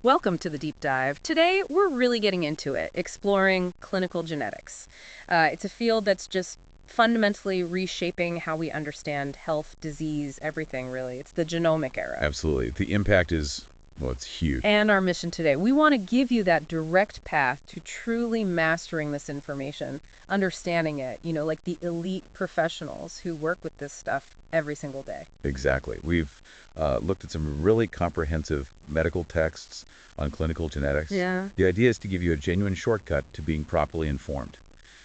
Welcome to the deep dive. Today, we're really getting into it, exploring clinical genetics. It's a field that's just fundamentally reshaping how we understand health, disease, everything, really. It's the genomic era. Absolutely. The impact is, well, it's huge. And our mission today, we want to give you that direct path to truly mastering this information, understanding it, like the elite professionals who work with this stuff every single day. Exactly. We've looked at some really comprehensive medical texts on clinical genetics. Yeah. The idea is to give you a genuine shortcut to being properly informed,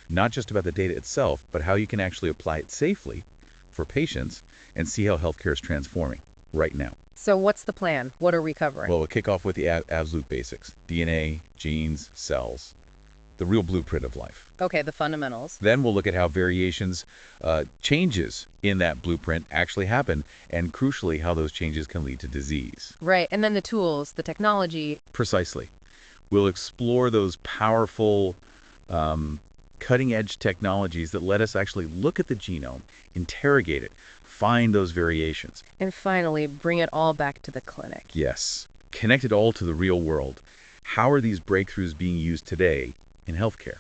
not just about the data itself, but how you can actually apply it safely for patients and see how healthcare is transforming right now. So what's the plan? What are we covering? Well, we'll kick off with the absolute basics: DNA, genes, cells, the real blueprint of life. Okay, the fundamentals. Then we'll look at how variations, changes in that blueprint actually happen, and crucially, how those changes can lead to disease. Right, and then the tools, the technology. Precisely. We'll explore those powerful, cutting-edge technologies that let us actually look at the genome, interrogate it, find those variations. And finally, bring it all back to the clinic. Yes. Connect it all to the real world. How are these breakthroughs being used today in healthcare?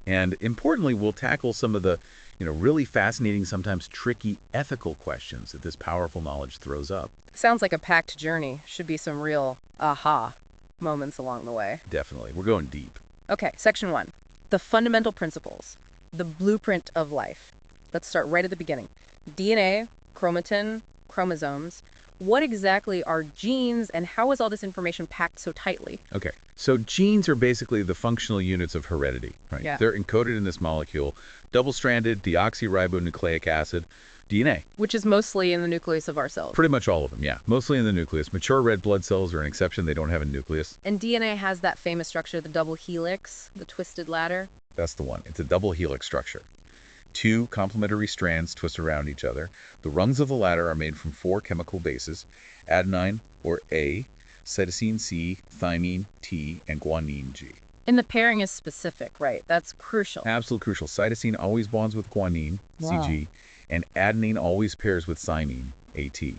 And importantly, we'll tackle some of the, really fascinating, sometimes tricky ethical questions that this powerful knowledge throws up. Sounds like a packed journey. Should be some real aha moments along the way. Definitely. We're going deep. Okay, section 1. The fundamental principles. The blueprint of life. Let's start right at the beginning. DNA, chromatin, chromosomes. What exactly are genes, and how is all this information packed so tightly? Okay, so genes are basically the functional units of heredity, right? Yeah. They're encoded in this molecule, double-stranded deoxyribonucleic acid, DNA. Which is mostly in the nucleus of our cells. Pretty much all of them, yeah. Mostly in the nucleus. Mature red blood cells are an exception. They don't have a nucleus. And DNA has that famous structure, the double helix, the twisted ladder. That's the one. It's a double helix structure. Two complementary strands twist around each other. The rungs of the ladder are made from 4 chemical bases: adenine, or A, cytosine C, thymine T, and guanine G. And the pairing is specific, right? That's crucial. Absolutely crucial. Cytosine always bonds with guanine, Wow. CG, and adenine always pairs with thymine, AT.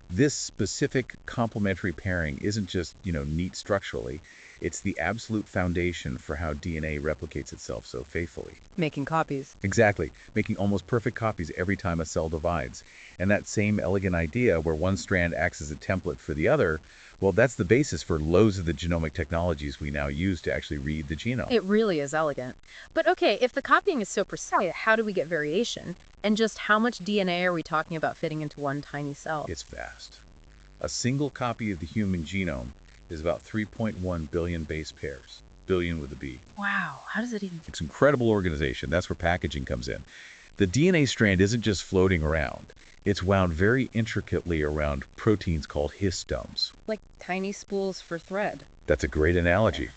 This specific complementary pairing isn't just, neat structurally. It's the absolute foundation for how DNA replicates itself so faithfully. Making copies. Exactly, making almost perfect copies every time a cell divides. And that same elegant idea where one strand acts as a template for the other, well, that's the basis for loads of the genomic technologies we now use to actually read the genome. It really is elegant. But okay, if the copying is so precise, how do we get variation? And just how much DNA are we talking about fitting into one tiny cell? It's vast. A single copy of the human genome is about 3.1 billion base pairs. Billion with a B. Wow, how does it even... It's an incredible organization. That's where packaging comes in. The DNA strand isn't just floating around. It's wound very intricately around proteins called histones. Like tiny spools for thread. That's a great analogy.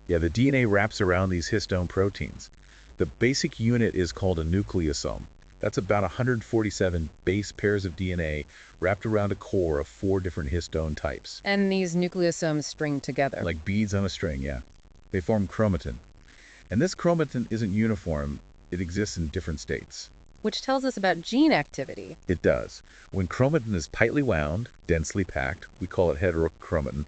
Yeah, the DNA wraps around these histone proteins. The basic unit is called a nucleosome. That's about 147 base pairs of DNA wrapped around a core of 4 different histone types. And these nucleosomes string together. Like beads on a string, yeah. They form chromatin. And this chromatin isn't uniform. It exists in different states. Which tells us about gene activity. It does. When chromatin is tightly wound, densely packed, we call it heterochromatin.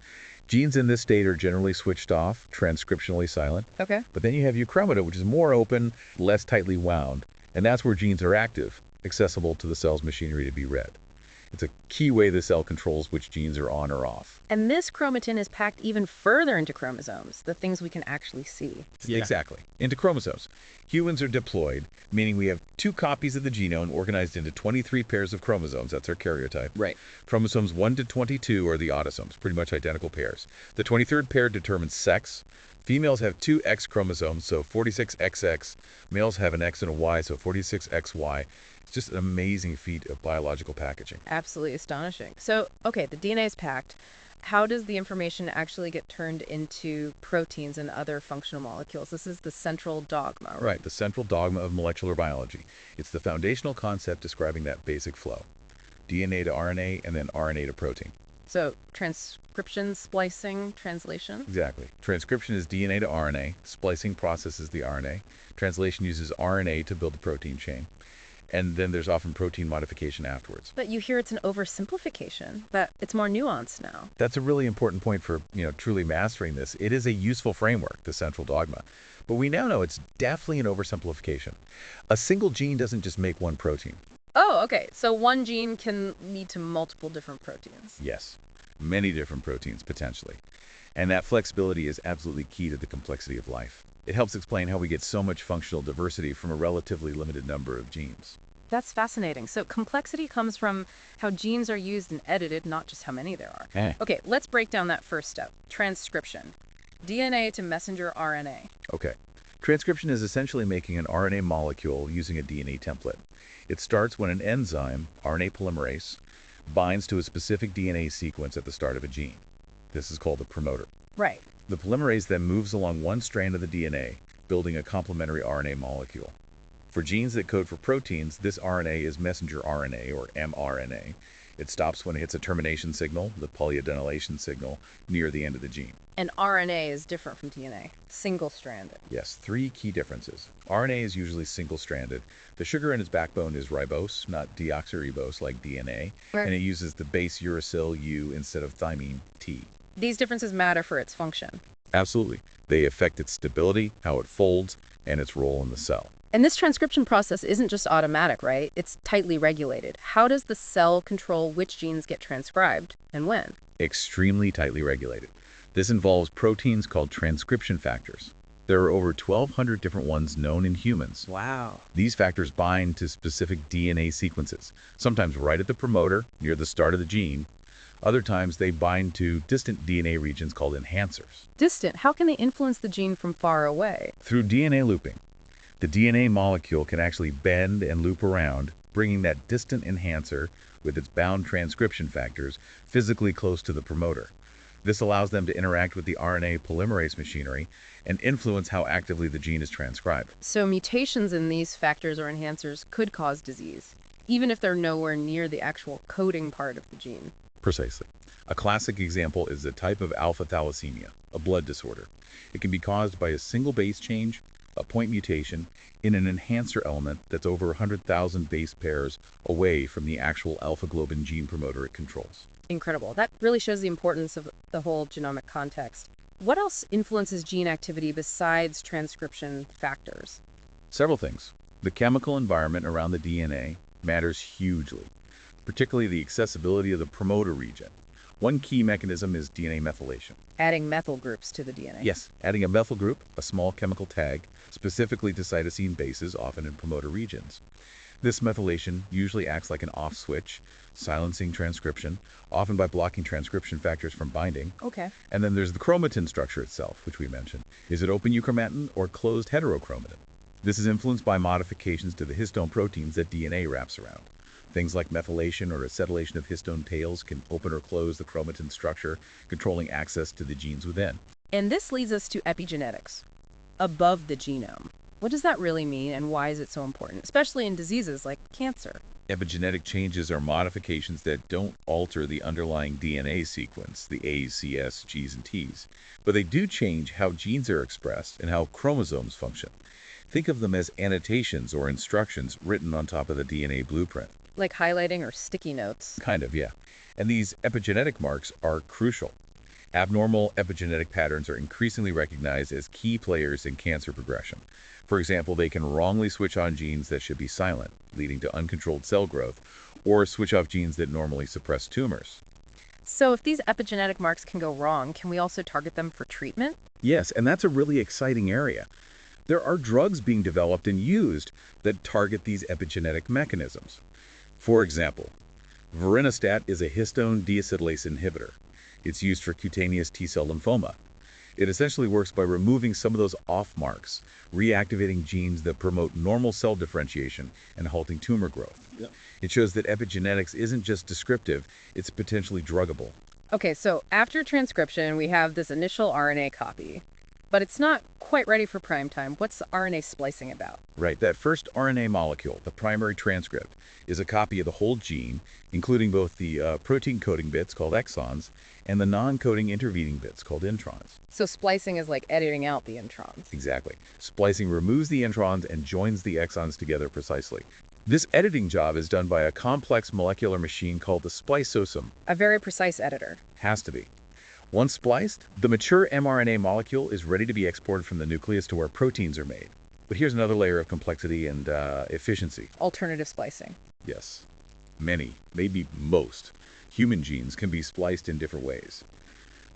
Genes in this state are generally switched off, transcriptionally silent. Okay. But then you have euchromata, which is more open, less tightly wound. And that's where genes are active, accessible to the cell's machinery to be read. It's a key way the cell controls which genes are on or off. And this chromatin is packed even further into chromosomes, the things we can actually see. Yeah. Exactly. Into chromosomes. Humans are diploid, meaning we have 2 copies of the genome organized into 23 pairs of chromosomes. That's our karyotype. Right. Chromosomes 1 to 22 are the autosomes, pretty much identical pairs. The 23rd pair determines sex. Females have 2 X chromosomes, so 46XX. Males have an X and a Y, so 46XY. It's just an amazing feat of biological packaging. Absolutely astonishing. So, okay, the DNA is packed. How does the information actually get turned into proteins and other functional molecules? This is the central dogma, right? Right, the central dogma of molecular biology. It's the foundational concept describing that basic flow. DNA to RNA, and then RNA to protein. So, transcription, splicing, translation? Exactly. Transcription is DNA to RNA. Splicing processes the RNA. Translation uses RNA to build the protein chain. And then there's often protein modification afterwards. But you hear it's an oversimplification, that it's more nuanced now. That's a really important point for, truly mastering this. It is a useful framework, the central dogma. But we now know it's definitely an oversimplification. A single gene doesn't just make one protein. Oh, okay. So one gene can lead to multiple different proteins. Yes, many different proteins, potentially. And that flexibility is absolutely key to the complexity of life. It helps explain how we get so much functional diversity from a relatively limited number of genes. That's fascinating. So complexity comes from how genes are used and edited, not just how many there are. Okay, let's break down that first step, transcription. DNA to messenger RNA. Okay. Transcription is essentially making an RNA molecule using a DNA template. It starts when an enzyme, RNA polymerase, binds to a specific DNA sequence at the start of a gene. This is called a promoter. Right. The polymerase then moves along one strand of the DNA, building a complementary RNA molecule. For genes that code for proteins, this RNA is messenger RNA, or mRNA. It stops when it hits a termination signal, the polyadenylation signal, near the end of the gene. And RNA is different from DNA, single-stranded. Yes, 3 key differences. RNA is usually single-stranded. The sugar in its backbone is ribose, not deoxyribose like DNA, Right. and it uses the base uracil U instead of thymine T. These differences matter for its function. Absolutely. They affect its stability, how it folds, and its role in the cell. And this transcription process isn't just automatic, right? It's tightly regulated. How does the cell control which genes get transcribed and when? Extremely tightly regulated. This involves proteins called transcription factors. There are over 1,200 different ones known in humans. Wow. These factors bind to specific DNA sequences, sometimes right at the promoter, near the start of the gene. Other times, they bind to distant DNA regions called enhancers. Distant? How can they influence the gene from far away? Through DNA looping, the DNA molecule can actually bend and loop around, bringing that distant enhancer with its bound transcription factors physically close to the promoter. This allows them to interact with the RNA polymerase machinery and influence how actively the gene is transcribed. So mutations in these factors or enhancers could cause disease, even if they're nowhere near the actual coding part of the gene. Precisely. A classic example is the type of alpha thalassemia, a blood disorder. It can be caused by a single base change, a point mutation, in an enhancer element that's over 100,000 base pairs away from the actual alpha-globin gene promoter it controls. Incredible. That really shows the importance of the whole genomic context. What else influences gene activity besides transcription factors? Several things. The chemical environment around the DNA matters hugely, particularly the accessibility of the promoter region. One key mechanism is DNA methylation. Adding methyl groups to the DNA. Yes, adding a methyl group, a small chemical tag, specifically to cytosine bases, often in promoter regions. This methylation usually acts like an off switch, silencing transcription, often by blocking transcription factors from binding. Okay. And then there's the chromatin structure itself, which we mentioned. Is it open euchromatin or closed heterochromatin? This is influenced by modifications to the histone proteins that DNA wraps around. Things like methylation or acetylation of histone tails can open or close the chromatin structure, controlling access to the genes within. And this leads us to epigenetics, above the genome. What does that really mean, and why is it so important, especially in diseases like cancer? Epigenetic changes are modifications that don't alter the underlying DNA sequence, the A's, C's, G's, and T's, but they do change how genes are expressed and how chromosomes function. Think of them as annotations or instructions written on top of the DNA blueprint. Like highlighting or sticky notes. Kind of, yeah. And these epigenetic marks are crucial. Abnormal epigenetic patterns are increasingly recognized as key players in cancer progression. For example, they can wrongly switch on genes that should be silent, leading to uncontrolled cell growth, or switch off genes that normally suppress tumors. So if these epigenetic marks can go wrong, can we also target them for treatment? Yes, and that's a really exciting area. There are drugs being developed and used that target these epigenetic mechanisms. For example, vorinostat is a histone deacetylase inhibitor. It's used for cutaneous T-cell lymphoma. It essentially works by removing some of those off marks, reactivating genes that promote normal cell differentiation and halting tumor growth. Yep. It shows that epigenetics isn't just descriptive, it's potentially druggable. Okay, so after transcription, we have this initial RNA copy, but it's not quite ready for prime time. What's RNA splicing about? Right, that first RNA molecule, the primary transcript, is a copy of the whole gene, including both the protein coding bits called exons and the non-coding intervening bits called introns. So splicing is like editing out the introns. Exactly. Splicing removes the introns and joins the exons together precisely. This editing job is done by a complex molecular machine called the spliceosome. A very precise editor. Has to be. Once spliced, the mature mRNA molecule is ready to be exported from the nucleus to where proteins are made. But here's another layer of complexity and efficiency. Alternative splicing. Yes. Many, maybe most, human genes can be spliced in different ways.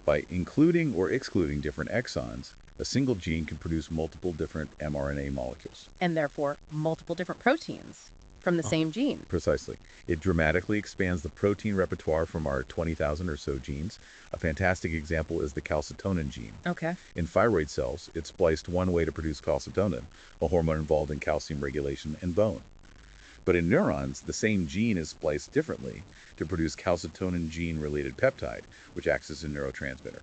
By including or excluding different exons, a single gene can produce multiple different mRNA molecules. And therefore, multiple different proteins from the same gene. Precisely. It dramatically expands the protein repertoire from our 20,000 or so genes. A fantastic example is the calcitonin gene. Okay. In thyroid cells, it's spliced one way to produce calcitonin, a hormone involved in calcium regulation and bone. But in neurons, the same gene is spliced differently to produce calcitonin gene-related peptide, which acts as a neurotransmitter.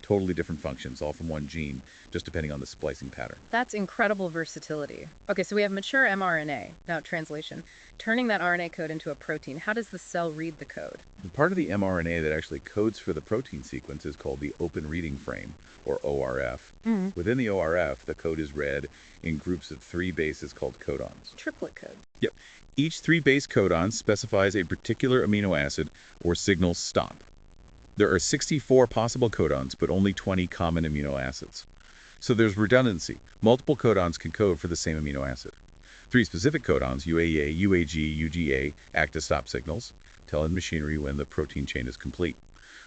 Totally different functions, all from one gene, just depending on the splicing pattern. That's incredible versatility. Okay, so we have mature mRNA. Now, translation. Turning that RNA code into a protein, how does the cell read the code? The part of the mRNA that actually codes for the protein sequence is called the open reading frame, or ORF. Within the ORF, the code is read in groups of 3 bases called codons. Triplet code. Yep. Each 3 base codon specifies a particular amino acid or signals stop. There are 64 possible codons, but only 20 common amino acids. So there's redundancy. Multiple codons can code for the same amino acid. 3 specific codons, UAA, UAG, UGA, act as stop signals, telling machinery when the protein chain is complete.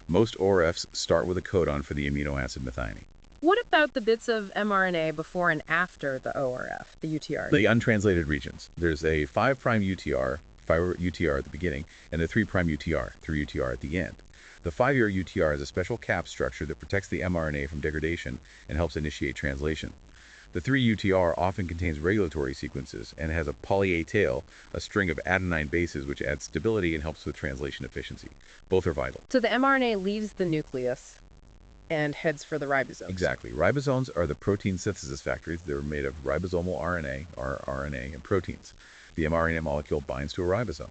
Most ORFs start with a codon for the amino acid methionine. What about the bits of mRNA before and after the ORF, the UTR? The untranslated regions. There's a 5' UTR, 5 UTR at the beginning, and a 3' UTR, 3 UTR at the end. The 5' UTR is a special cap structure that protects the mRNA from degradation and helps initiate translation. The 3 UTR often contains regulatory sequences and has a poly-A tail, a string of adenine bases which adds stability and helps with translation efficiency. Both are vital. So the mRNA leaves the nucleus and heads for the ribosomes. Exactly. Ribosomes are the protein synthesis factories. They're made of ribosomal RNA, or RNA, and proteins. The mRNA molecule binds to a ribosome.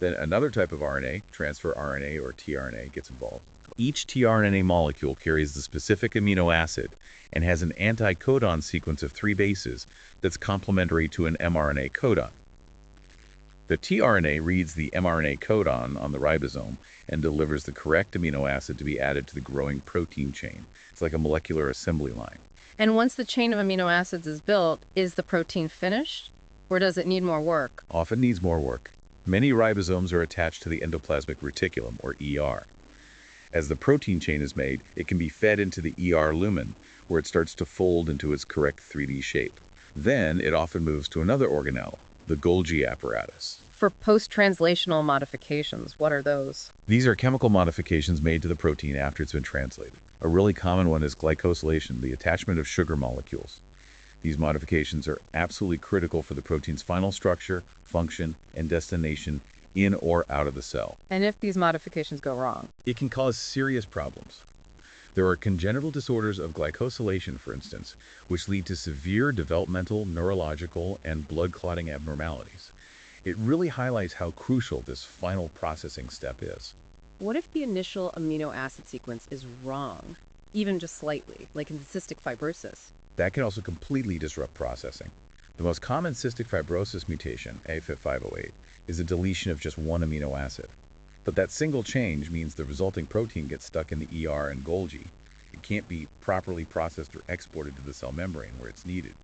Then another type of RNA, transfer RNA or tRNA, gets involved. Each tRNA molecule carries the specific amino acid and has an anti-codon sequence of 3 bases that's complementary to an mRNA codon. The tRNA reads the mRNA codon on the ribosome and delivers the correct amino acid to be added to the growing protein chain. It's like a molecular assembly line. And once the chain of amino acids is built, is the protein finished? Or does it need more work? Often needs more work. Many ribosomes are attached to the endoplasmic reticulum, or ER. As the protein chain is made, it can be fed into the ER lumen, where it starts to fold into its correct 3D shape. Then it often moves to another organelle, the Golgi apparatus. For post-translational modifications, what are those? These are chemical modifications made to the protein after it's been translated. A really common one is glycosylation, the attachment of sugar molecules. These modifications are absolutely critical for the protein's final structure, function, and destination in or out of the cell. And if these modifications go wrong? It can cause serious problems. There are congenital disorders of glycosylation, for instance, which lead to severe developmental, neurological, and blood clotting abnormalities. It really highlights how crucial this final processing step is. What if the initial amino acid sequence is wrong, even just slightly, like in cystic fibrosis? That can also completely disrupt processing. The most common cystic fibrosis mutation, AFib508, is a deletion of just one amino acid. But that single change means the resulting protein gets stuck in the ER and Golgi. It can't be properly processed or exported to the cell membrane where it's needed.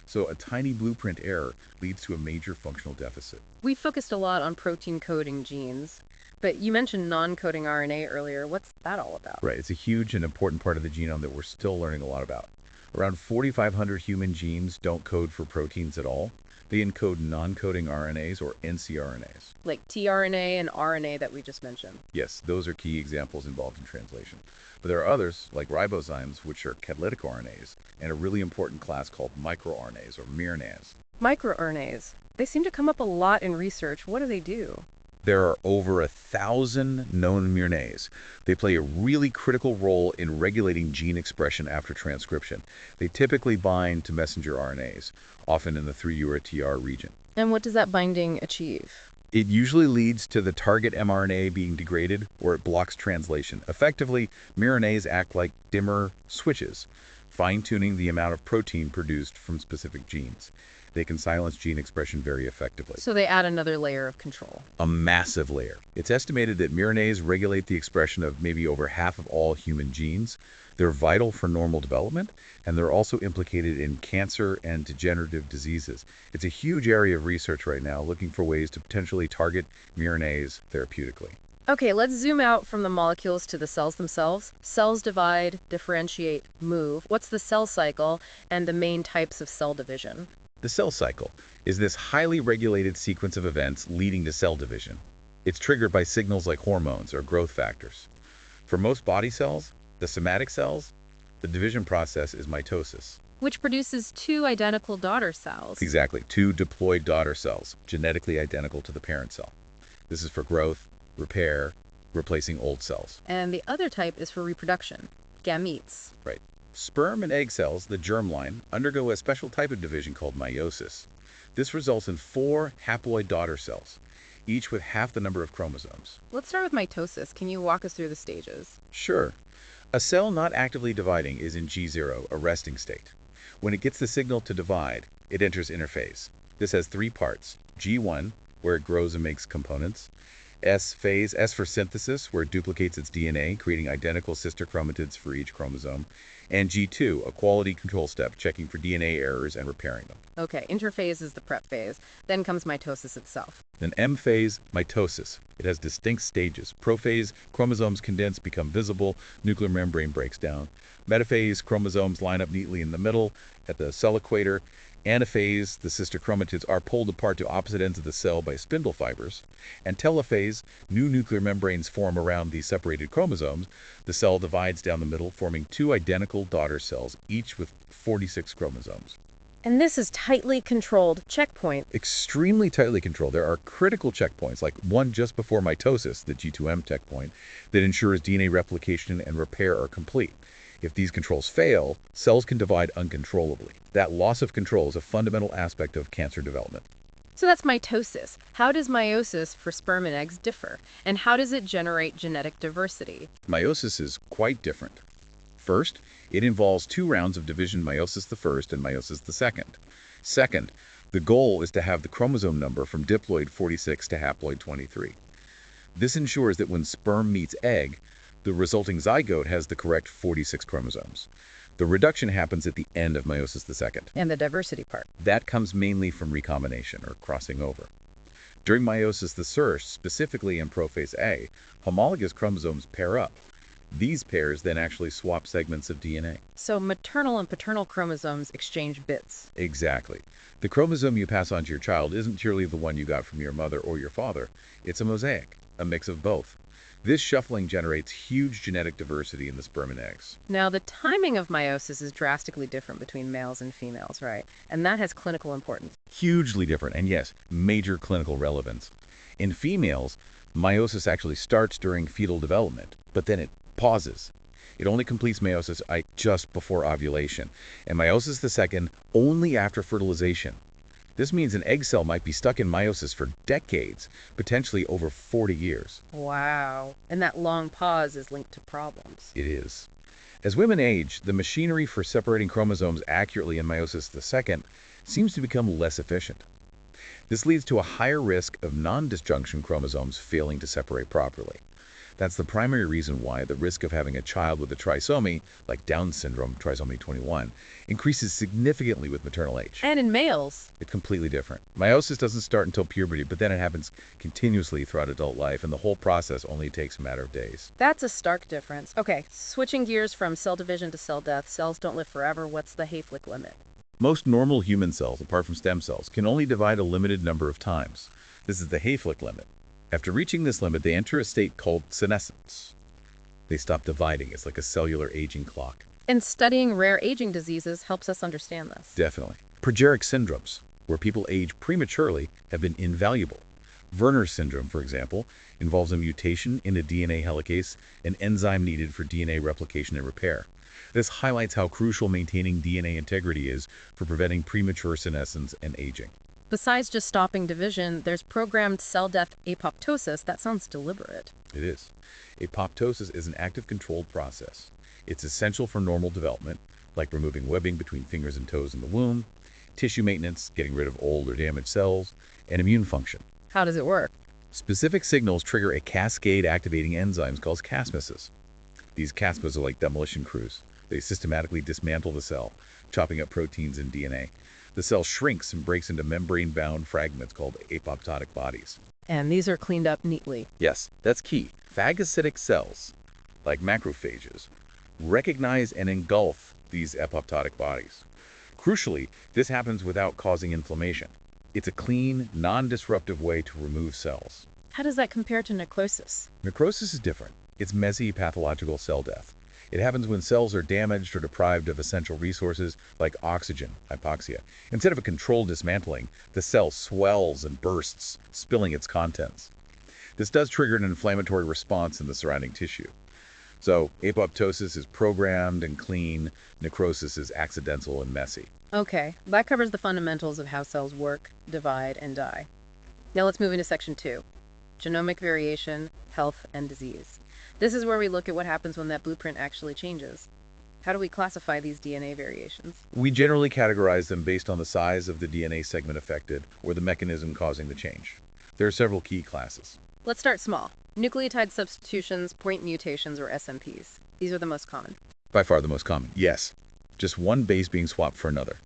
So a tiny blueprint error leads to a major functional deficit. We focused a lot on protein coding genes, but you mentioned non-coding RNA earlier. What's that all about? Right, it's a huge and important part of the genome that we're still learning a lot about. Around 4,500 human genes don't code for proteins at all. They encode non-coding RNAs or ncRNAs. Like tRNA and RNA that we just mentioned. Yes, those are key examples involved in translation. But there are others, like ribozymes, which are catalytic RNAs, and a really important class called microRNAs or miRNAs. MicroRNAs. They seem to come up a lot in research. What do they do? There are over 1,000 known miRNAs. They play a really critical role in regulating gene expression after transcription. They typically bind to messenger RNAs, often in the 3' or TR region. And what does that binding achieve? It usually leads to the target mRNA being degraded, or it blocks translation. Effectively, miRNAs act like dimmer switches. fine-tuning the amount of protein produced from specific genes. They can silence gene expression very effectively. So they add another layer of control. A massive layer. It's estimated that mRNAs regulate the expression of maybe over half of all human genes. They're vital for normal development, and they're also implicated in cancer and degenerative diseases. It's a huge area of research right now, looking for ways to potentially target mRNAs therapeutically. Okay, let's zoom out from the molecules to the cells themselves. Cells divide, differentiate, move. What's the cell cycle and the main types of cell division? The cell cycle is this highly regulated sequence of events leading to cell division. It's triggered by signals like hormones or growth factors. For most body cells, the somatic cells, the division process is mitosis. Which produces two identical daughter cells. Exactly, two diploid daughter cells, genetically identical to the parent cell. This is for growth, repair, replacing old cells. And the other type is for reproduction, gametes. Right. Sperm and egg cells, the germline, undergo a special type of division called meiosis. This results in 4 haploid daughter cells, each with half the number of chromosomes. Let's start with mitosis. Can you walk us through the stages? Sure. A cell not actively dividing is in G0, a resting state. When it gets the signal to divide, it enters interphase. This has 3 parts. G1, where it grows and makes components. S phase, S for synthesis, where it duplicates its DNA, creating identical sister chromatids for each chromosome. And G2, a quality control step, checking for DNA errors and repairing them. Okay, interphase is the prep phase. Then comes mitosis itself. Then M phase, mitosis. It has distinct stages. Prophase, chromosomes condense, become visible, nuclear membrane breaks down. Metaphase, chromosomes line up neatly in the middle at the cell equator. Anaphase, the sister chromatids are pulled apart to opposite ends of the cell by spindle fibers. And telophase, new nuclear membranes form around the separated chromosomes. The cell divides down the middle, forming 2 identical daughter cells, each with 46 chromosomes. And this is tightly controlled checkpoint. Extremely tightly controlled. There are critical checkpoints, like one just before mitosis, the G2M checkpoint, that ensures DNA replication and repair are complete. If these controls fail, cells can divide uncontrollably. That loss of control is a fundamental aspect of cancer development. So that's mitosis. How does meiosis for sperm and eggs differ? And how does it generate genetic diversity? Meiosis is quite different. First, it involves 2 rounds of division, meiosis the first and meiosis the second. Second, the goal is to have the chromosome number from diploid 46 to haploid 23. This ensures that when sperm meets egg, the resulting zygote has the correct 46 chromosomes. The reduction happens at the end of meiosis the second. And the diversity part. That comes mainly from recombination, or crossing over. During meiosis the first, specifically in prophase A, homologous chromosomes pair up. These pairs then actually swap segments of DNA. So maternal and paternal chromosomes exchange bits. Exactly. The chromosome you pass on to your child isn't purely the one you got from your mother or your father. It's a mosaic, a mix of both. This shuffling generates huge genetic diversity in the sperm and eggs. Now, the timing of meiosis is drastically different between males and females, right? And that has clinical importance. Hugely different, and yes, major clinical relevance. In females, meiosis actually starts during fetal development, but then it pauses. It only completes meiosis just before ovulation, and meiosis the second only after fertilization. This means an egg cell might be stuck in meiosis for decades, potentially over 40 years. Wow. And that long pause is linked to problems. It is. As women age, the machinery for separating chromosomes accurately in meiosis the second seems to become less efficient. This leads to a higher risk of non-disjunction chromosomes failing to separate properly. That's the primary reason why the risk of having a child with a trisomy, like Down syndrome, trisomy 21, increases significantly with maternal age. And in males. It's completely different. Meiosis doesn't start until puberty, but then it happens continuously throughout adult life, and the whole process only takes a matter of days. That's a stark difference. Okay, switching gears from cell division to cell death. Cells don't live forever. What's the Hayflick limit? Most normal human cells, apart from stem cells, can only divide a limited number of times. This is the Hayflick limit. After reaching this limit, they enter a state called senescence. They stop dividing. It's like a cellular aging clock. And studying rare aging diseases helps us understand this. Definitely. Progeric syndromes, where people age prematurely, have been invaluable. Werner syndrome, for example, involves a mutation in a DNA helicase, an enzyme needed for DNA replication and repair. This highlights how crucial maintaining DNA integrity is for preventing premature senescence and aging. Besides just stopping division, there's programmed cell death apoptosis. That sounds deliberate. It is. Apoptosis is an active controlled process. It's essential for normal development, like removing webbing between fingers and toes in the womb, tissue maintenance, getting rid of old or damaged cells, and immune function. How does it work? Specific signals trigger a cascade activating enzymes called caspase. These caspase are like demolition crews. They systematically dismantle the cell, chopping up proteins and DNA. The cell shrinks and breaks into membrane-bound fragments called apoptotic bodies. And these are cleaned up neatly. Yes, that's key. Phagocytic cells, like macrophages, recognize and engulf these apoptotic bodies. Crucially, this happens without causing inflammation. It's a clean, non-disruptive way to remove cells. How does that compare to necrosis? Necrosis is different. It's messy pathological cell death. It happens when cells are damaged or deprived of essential resources like oxygen, hypoxia. Instead of a controlled dismantling, the cell swells and bursts, spilling its contents. This does trigger an inflammatory response in the surrounding tissue. So, apoptosis is programmed and clean, necrosis is accidental and messy. Okay, that covers the fundamentals of how cells work, divide, and die. Now let's move into section 2, genomic variation, health, and disease. This is where we look at what happens when that blueprint actually changes. How do we classify these DNA variations? We generally categorize them based on the size of the DNA segment affected or the mechanism causing the change. There are several key classes. Let's start small. Nucleotide substitutions, point mutations, or SNPs. These are the most common. By far the most common, yes. Just one base being swapped for another.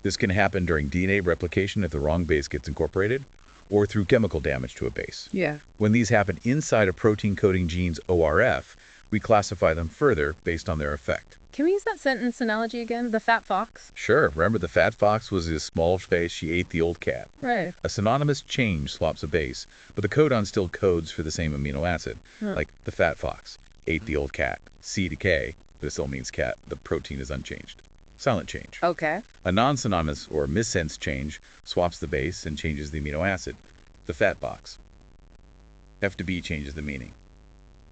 This can happen during DNA replication if the wrong base gets incorporated, or through chemical damage to a base. Yeah. When these happen inside a protein-coding gene's ORF, we classify them further based on their effect. Can we use that sentence analogy again? The fat fox? Sure, remember the fat fox was this small face, she ate the old cat. Right. A synonymous change swaps a base, but the codon still codes for the same amino acid, like the fat fox ate the old cat. C to K, but it still means cat. The protein is unchanged. Silent change. Okay. A non-synonymous or missense change swaps the base and changes the amino acid. The fat box. F to B changes the meaning.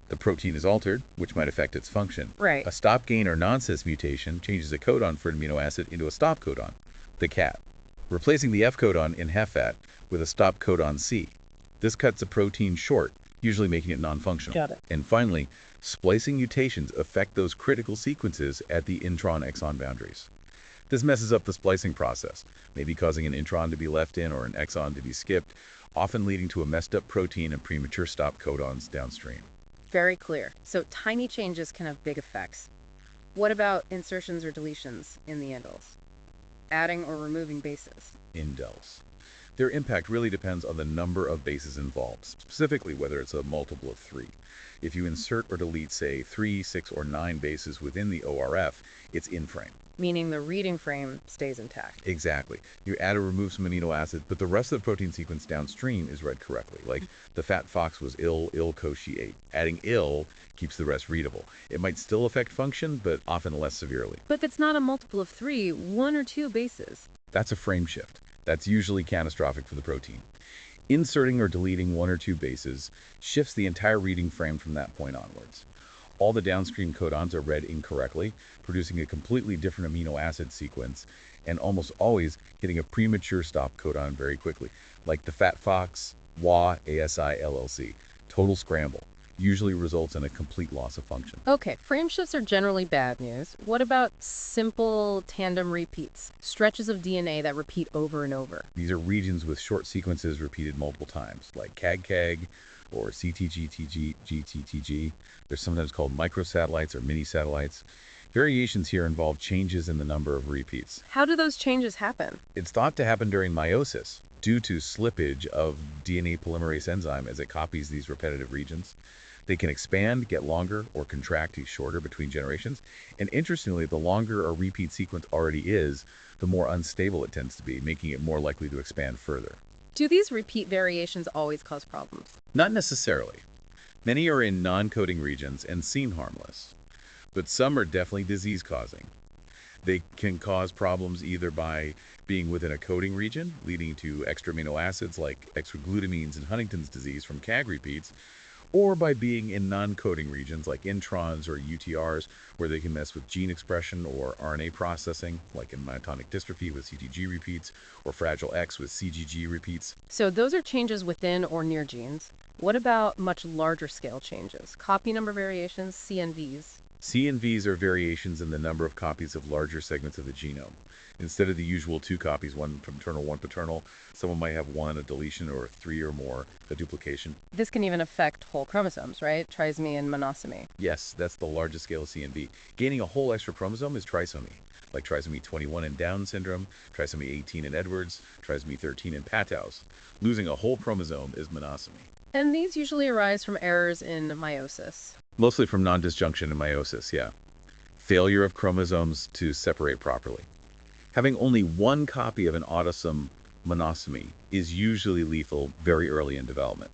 The protein is altered, which might affect its function. Right. A stop gain or nonsense mutation changes a codon for an amino acid into a stop codon, the cat, replacing the F codon in HFAT with a stop codon C. This cuts a protein short, usually making it non-functional. Got it. And finally, splicing mutations affect those critical sequences at the intron-exon boundaries. This messes up the splicing process, maybe causing an intron to be left in or an exon to be skipped, often leading to a messed up protein and premature stop codons downstream. Very clear. So tiny changes can have big effects. What about insertions or deletions in the indels? Adding or removing bases? Indels. Their impact really depends on the number of bases involved, specifically whether it's a multiple of 3. If you insert or delete, say, 3, 6, or 9 bases within the ORF, it's in frame. Meaning the reading frame stays intact. Exactly. You add or remove some amino acid, but the rest of the protein sequence downstream is read correctly. Like the fat fox was ill co she ate. Adding ill keeps the rest readable. It might still affect function, but often less severely. But if it's not a multiple of 3, 1 or 2 bases. That's a frame shift. That's usually catastrophic for the protein. Inserting or deleting 1 or 2 bases shifts the entire reading frame from that point onwards. All the downstream codons are read incorrectly, producing a completely different amino acid sequence, and almost always hitting a premature stop codon very quickly, like the fat fox, WA, ASI, LLC. Total scramble. Usually results in a complete loss of function. Okay, frame shifts are generally bad news. What about simple tandem repeats? Stretches of DNA that repeat over and over. These are regions with short sequences repeated multiple times, like CAG-CAG, or CTG-GTTG. They're sometimes called microsatellites or mini-satellites. Variations here involve changes in the number of repeats. How do those changes happen? It's thought to happen during meiosis, due to slippage of DNA polymerase enzyme as it copies these repetitive regions. They can expand, get longer, or contract to shorter between generations. And interestingly, the longer a repeat sequence already is, the more unstable it tends to be, making it more likely to expand further. Do these repeat variations always cause problems? Not necessarily. Many are in non-coding regions and seem harmless, but some are definitely disease-causing. They can cause problems either by being within a coding region, leading to extra amino acids like extraglutamines in Huntington's disease from CAG repeats, or by being in non-coding regions like introns or UTRs, where they can mess with gene expression or RNA processing, like in myotonic dystrophy with CTG repeats, or Fragile X with CGG repeats. So those are changes within or near genes. What about much larger scale changes? Copy number variations, CNVs? CNVs are variations in the number of copies of larger segments of the genome. Instead of the usual 2 copies, one maternal, one paternal, someone might have 1 a deletion or 3 or more a duplication. This can even affect whole chromosomes, right? Trisomy and monosomy. Yes, that's the largest scale of CNV. Gaining a whole extra chromosome is trisomy, like trisomy 21 in Down syndrome, trisomy 18 in Edwards, trisomy 13 in Patau's. Losing a whole chromosome is monosomy. And these usually arise from errors in meiosis. Mostly from non-disjunction and meiosis, yeah. Failure of chromosomes to separate properly. Having only 1 copy of an autosome monosomy is usually lethal very early in development.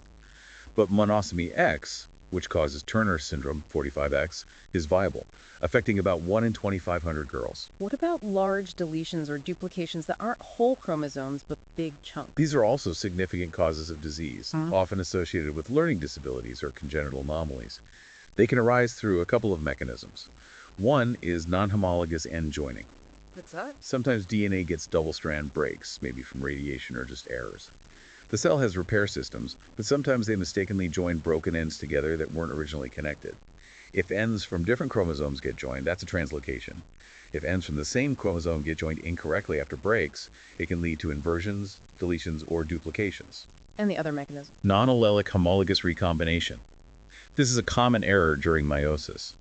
But monosomy X, which causes Turner syndrome, 45X, is viable, affecting about 1 in 2,500 girls. What about large deletions or duplications that aren't whole chromosomes but big chunks? These are also significant causes of disease, often associated with learning disabilities or congenital anomalies. They can arise through a couple of mechanisms. One is non-homologous end joining. What's that? Sometimes DNA gets double-strand breaks, maybe from radiation or just errors. The cell has repair systems, but sometimes they mistakenly join broken ends together that weren't originally connected. If ends from different chromosomes get joined, that's a translocation. If ends from the same chromosome get joined incorrectly after breaks, it can lead to inversions, deletions, or duplications. And the other mechanism? Non-allelic homologous recombination. This is a common error during meiosis.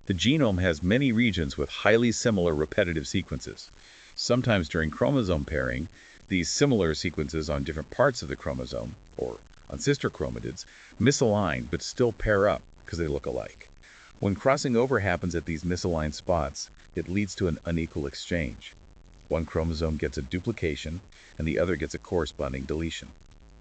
The genome has many regions with highly similar repetitive sequences. Sometimes during chromosome pairing, these similar sequences on different parts of the chromosome, or on sister chromatids, misalign but still pair up because they look alike. When crossing over happens at these misaligned spots, it leads to an unequal exchange. One chromosome gets a duplication, and the other gets a corresponding deletion.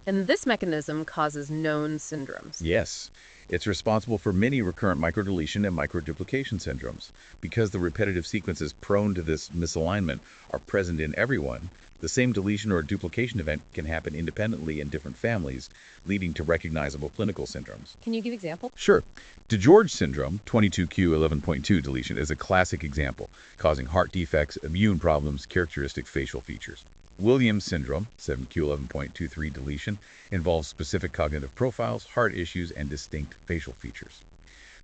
And this mechanism causes known syndromes. Yes, it's responsible for many recurrent microdeletion and microduplication syndromes. Because the repetitive sequences prone to this misalignment are present in everyone, the same deletion or duplication event can happen independently in different families, leading to recognizable clinical syndromes. Can you give examples? Sure. DeGeorge syndrome, 22q11.2 deletion, is a classic example, causing heart defects, immune problems, characteristic facial features. Williams syndrome, 7q11.23 deletion, involves specific cognitive profiles, heart issues, and distinct facial features.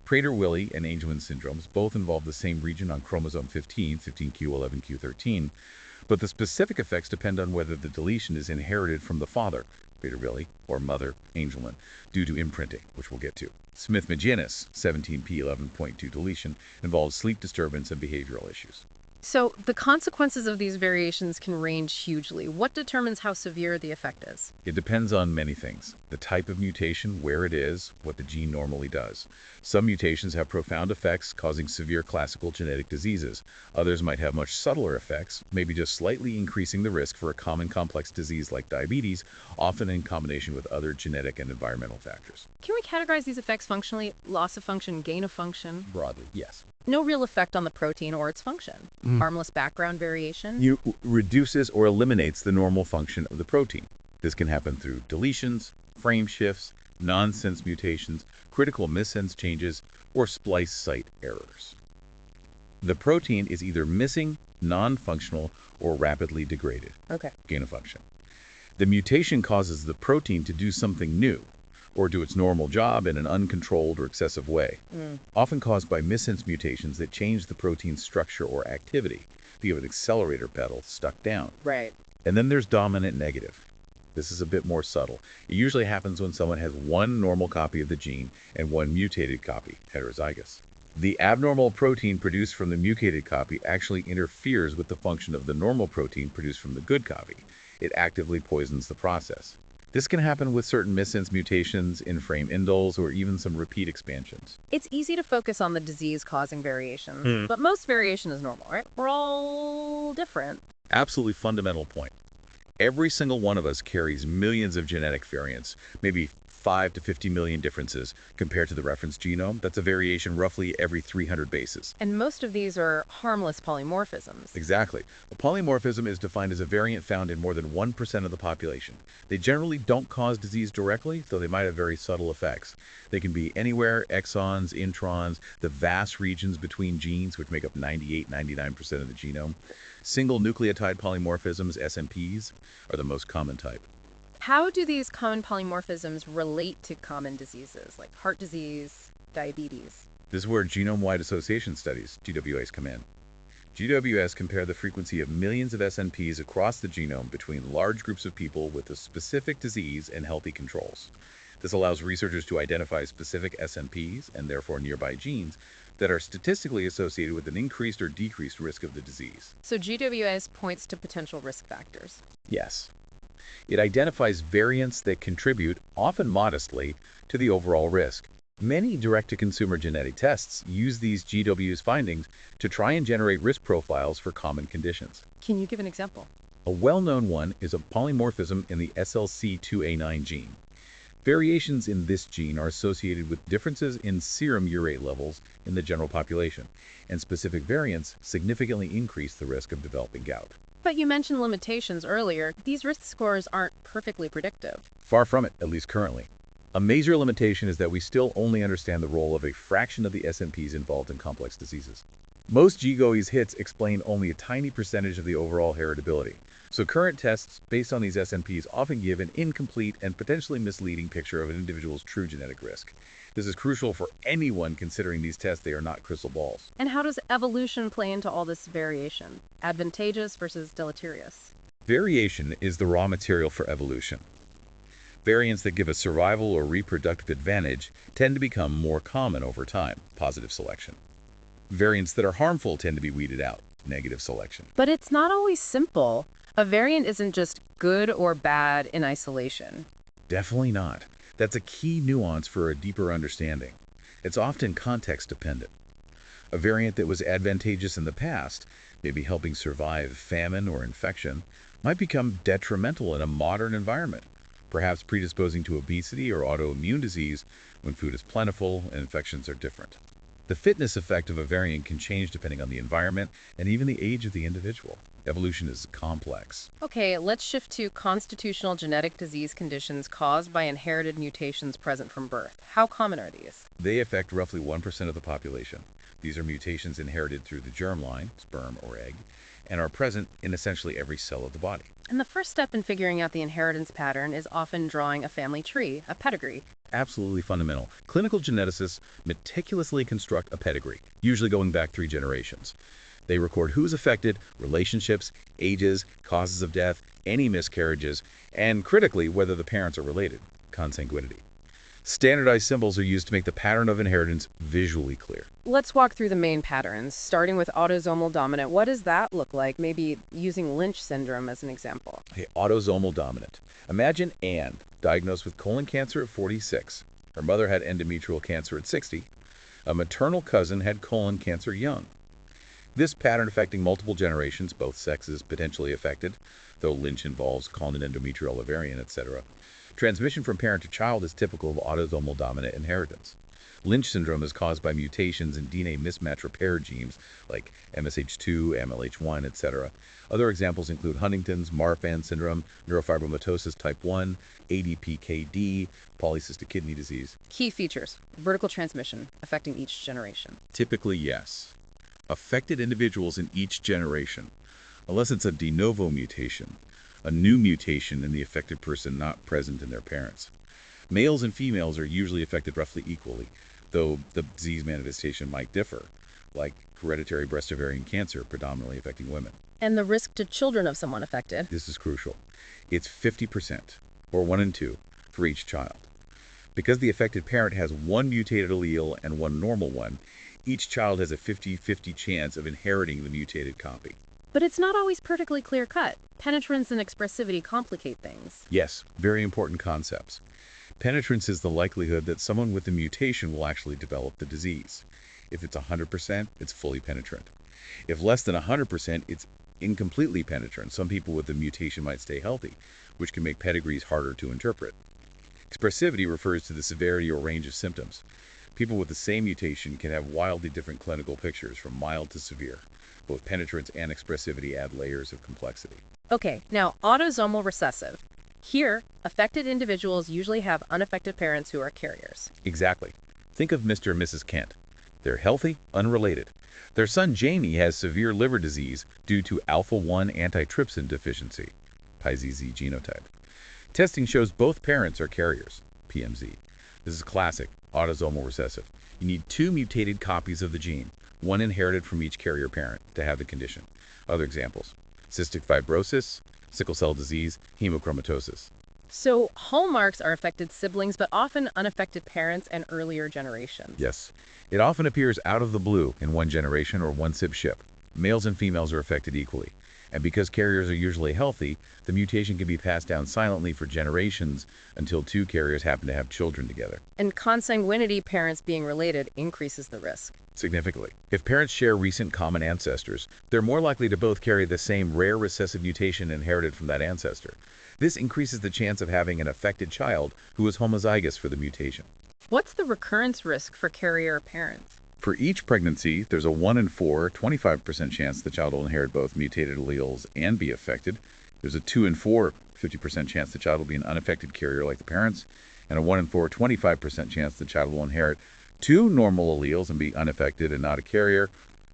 Prader-Willi and Angelman syndromes both involve the same region on chromosome 15, 15q11q13, but the specific effects depend on whether the deletion is inherited from the father, Prader-Willi, or mother, Angelman, due to imprinting, which we'll get to. Smith-Magenis, 17p11.2 deletion, involves sleep disturbance and behavioral issues. So the consequences of these variations can range hugely. What determines how severe the effect is? It depends on many things. The type of mutation, where it is, what the gene normally does. Some mutations have profound effects, causing severe classical genetic diseases. Others might have much subtler effects, maybe just slightly increasing the risk for a common complex disease like diabetes, often in combination with other genetic and environmental factors. Can we categorize these effects functionally? Loss of function, gain of function? Broadly, yes. No real effect on the protein or its function. Harmless background variation. You reduces or eliminates the normal function of the protein. This can happen through deletions, frame shifts, nonsense mutations, critical missense changes, or splice site errors. The protein is either missing, non-functional, or rapidly degraded. Okay. Gain of function. The mutation causes the protein to do something new, or do its normal job in an uncontrolled or excessive way, often caused by missense mutations that change the protein's structure or activity. Think of an accelerator pedal stuck down. Right. And then there's dominant negative. This is a bit more subtle. It usually happens when someone has 1 normal copy of the gene and 1 mutated copy, heterozygous. The abnormal protein produced from the mutated copy actually interferes with the function of the normal protein produced from the good copy. It actively poisons the process. This can happen with certain missense mutations in frame indoles or even some repeat expansions. It's easy to focus on the disease-causing variations, but most variation is normal, right? We're all different. Absolutely fundamental point. Every single one of us carries millions of genetic variants, maybe 5 to 50 million differences compared to the reference genome. That's a variation roughly every 300 bases. And most of these are harmless polymorphisms. Exactly. A polymorphism is defined as a variant found in more than 1% of the population. They generally don't cause disease directly, though they might have very subtle effects. They can be anywhere, exons, introns, the vast regions between genes, which make up 98–99% of the genome. Single nucleotide polymorphisms, SNPs, are the most common type. How do these common polymorphisms relate to common diseases like heart disease, diabetes? This is where genome-wide association studies, GWAs, come in. GWS compare the frequency of millions of SNPs across the genome between large groups of people with a specific disease and healthy controls. This allows researchers to identify specific SNPs, and therefore nearby genes, that are statistically associated with an increased or decreased risk of the disease. So GWS points to potential risk factors. Yes. It identifies variants that contribute, often modestly, to the overall risk. Many direct-to-consumer genetic tests use these GWS findings to try and generate risk profiles for common conditions. Can you give an example? A well-known one is a polymorphism in the SLC2A9 gene. Variations in this gene are associated with differences in serum urate levels in the general population, and specific variants significantly increase the risk of developing gout. But you mentioned limitations earlier. These risk scores aren't perfectly predictive. Far from it, at least currently. A major limitation is that we still only understand the role of a fraction of the SNPs involved in complex diseases. Most GWAS hits explain only a tiny percentage of the overall heritability, so current tests based on these SNPs often give an incomplete and potentially misleading picture of an individual's true genetic risk. This is crucial for anyone considering these tests. They are not crystal balls. And how does evolution play into all this variation? Advantageous versus deleterious? Variation is the raw material for evolution. Variants that give a survival or reproductive advantage tend to become more common over time, positive selection. Variants that are harmful tend to be weeded out, negative selection. But it's not always simple. A variant isn't just good or bad in isolation. Definitely not. That's a key nuance for a deeper understanding. It's often context dependent. A variant that was advantageous in the past, maybe helping survive famine or infection, might become detrimental in a modern environment, perhaps predisposing to obesity or autoimmune disease when food is plentiful and infections are different. The fitness effect of a variant can change depending on the environment and even the age of the individual. Evolution is complex. Okay, let's shift to constitutional genetic disease conditions caused by inherited mutations present from birth. How common are these? They affect roughly 1% of the population. These are mutations inherited through the germline, sperm or egg, and are present in essentially every cell of the body. And the first step in figuring out the inheritance pattern is often drawing a family tree, a pedigree. Absolutely fundamental. Clinical geneticists meticulously construct a pedigree, usually going back 3 generations. They record who's affected, relationships, ages, causes of death, any miscarriages, and critically, whether the parents are related, consanguinity. Standardized symbols are used to make the pattern of inheritance visually clear. Let's walk through the main patterns, starting with autosomal dominant. What does that look like? Maybe using Lynch syndrome as an example. Okay, autosomal dominant. Imagine Anne, diagnosed with colon cancer at 46. Her mother had endometrial cancer at 60. A maternal cousin had colon cancer young. This pattern affecting multiple generations, both sexes potentially affected, though Lynch involves colon endometrial, ovarian, etc. Transmission from parent to child is typical of autosomal dominant inheritance. Lynch syndrome is caused by mutations in DNA mismatch repair genes like MSH2, MLH1, etc. Other examples include Huntington's, Marfan syndrome, neurofibromatosis type 1, ADPKD, polycystic kidney disease. Key features: vertical transmission affecting each generation. Typically, yes. Affected individuals in each generation, unless it's a de novo mutation, a new mutation in the affected person not present in their parents. Males and females are usually affected roughly equally, though the disease manifestation might differ, like hereditary breast ovarian cancer predominantly affecting women. And the risk to children of someone affected? This is crucial. It's 50%, or 1 in 2, for each child. Because the affected parent has one mutated allele and one normal one, each child has a 50-50 chance of inheriting the mutated copy. But it's not always perfectly clear-cut. Penetrance and expressivity complicate things. Yes, very important concepts. Penetrance is the likelihood that someone with the mutation will actually develop the disease. If it's 100%, it's fully penetrant. If less than 100%, it's incompletely penetrant. Some people with the mutation might stay healthy, which can make pedigrees harder to interpret. Expressivity refers to the severity or range of symptoms. People with the same mutation can have wildly different clinical pictures, from mild to severe. Both penetrance and expressivity add layers of complexity. Okay, now autosomal recessive. Here, affected individuals usually have unaffected parents who are carriers. Exactly. Think of Mr. and Mrs. Kent. They're healthy, unrelated. Their son Jamie has severe liver disease due to alpha-1 antitrypsin deficiency, PiZZ genotype. Testing shows both parents are carriers, PMZ. This is classic autosomal recessive. You need two mutated copies of the gene, one inherited from each carrier parent, to have the condition. Other examples: cystic fibrosis, sickle cell disease, hemochromatosis. So hallmarks are affected siblings, but often unaffected parents and earlier generations. Yes, it often appears out of the blue in one generation or one SIB ship. Males and females are affected equally. And because carriers are usually healthy, the mutation can be passed down silently for generations until two carriers happen to have children together. And consanguinity, parents being related, increases the risk. Significantly. If parents share recent common ancestors, they're more likely to both carry the same rare recessive mutation inherited from that ancestor. This increases the chance of having an affected child who is homozygous for the mutation. What's the recurrence risk for carrier parents? For each pregnancy, there's a 1 in 4, 25% chance the child will inherit both mutated alleles and be affected. There's a 2 in 4, 50% chance the child will be an unaffected carrier like the parents, and a 1 in 4, 25% chance the child will inherit two normal alleles and be unaffected and not a carrier.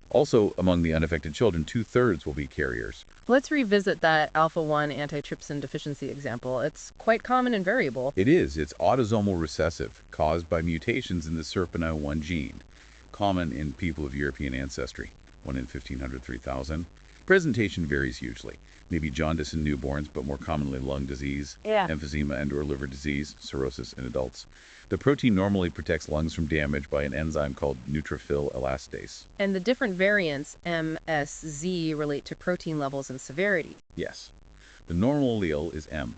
Also, among the unaffected children, 2/3 will be carriers. Let's revisit that alpha-1 antitrypsin deficiency example. It's quite common and variable. It is. It's autosomal recessive, caused by mutations in the SERPINA1 gene, common in people of European ancestry, 1 in 1,500, 3,000. Presentation varies hugely. Maybe jaundice in newborns, but more commonly lung disease, emphysema and/or liver disease, cirrhosis in adults. The protein normally protects lungs from damage by an enzyme called neutrophil elastase. And the different variants, M, S, Z, relate to protein levels and severity. Yes. The normal allele is M.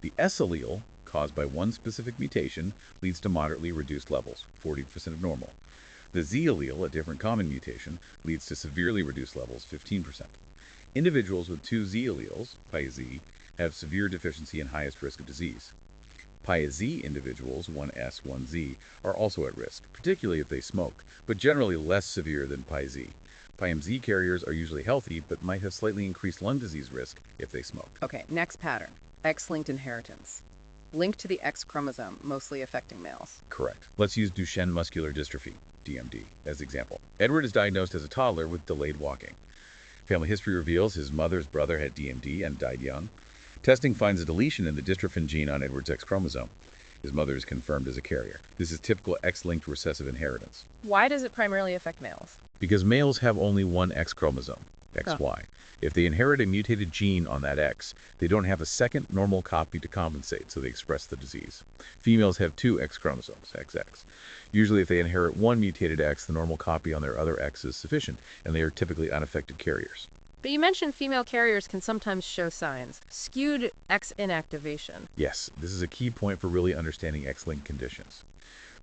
The S allele, caused by one specific mutation, leads to moderately reduced levels, 40% of normal. The Z allele, a different common mutation, leads to severely reduced levels, 15%. Individuals with two Z alleles, PI-Z, have severe deficiency and highest risk of disease. PI-Z individuals, 1S, 1Z, are also at risk, particularly if they smoke, but generally less severe than PI-Z. PI-MZ carriers are usually healthy, but might have slightly increased lung disease risk if they smoke. Okay, next pattern. X-linked inheritance. Linked to the X chromosome, mostly affecting males. Correct. Let's use Duchenne muscular dystrophy, DMD, as example. Edward is diagnosed as a toddler with delayed walking. Family history reveals his mother's brother had DMD and died young. Testing finds a deletion in the dystrophin gene on Edward's X chromosome. His mother is confirmed as a carrier. This is typical X-linked recessive inheritance. Why does it primarily affect males? Because males have only one X chromosome, XY. If they inherit a mutated gene on that X, they don't have a second normal copy to compensate, so they express the disease. Females have two X chromosomes, XX. Usually if they inherit one mutated X, the normal copy on their other X is sufficient, and they are typically unaffected carriers. But you mentioned female carriers can sometimes show signs. Skewed X inactivation. Yes, this is a key point for really understanding X-linked conditions.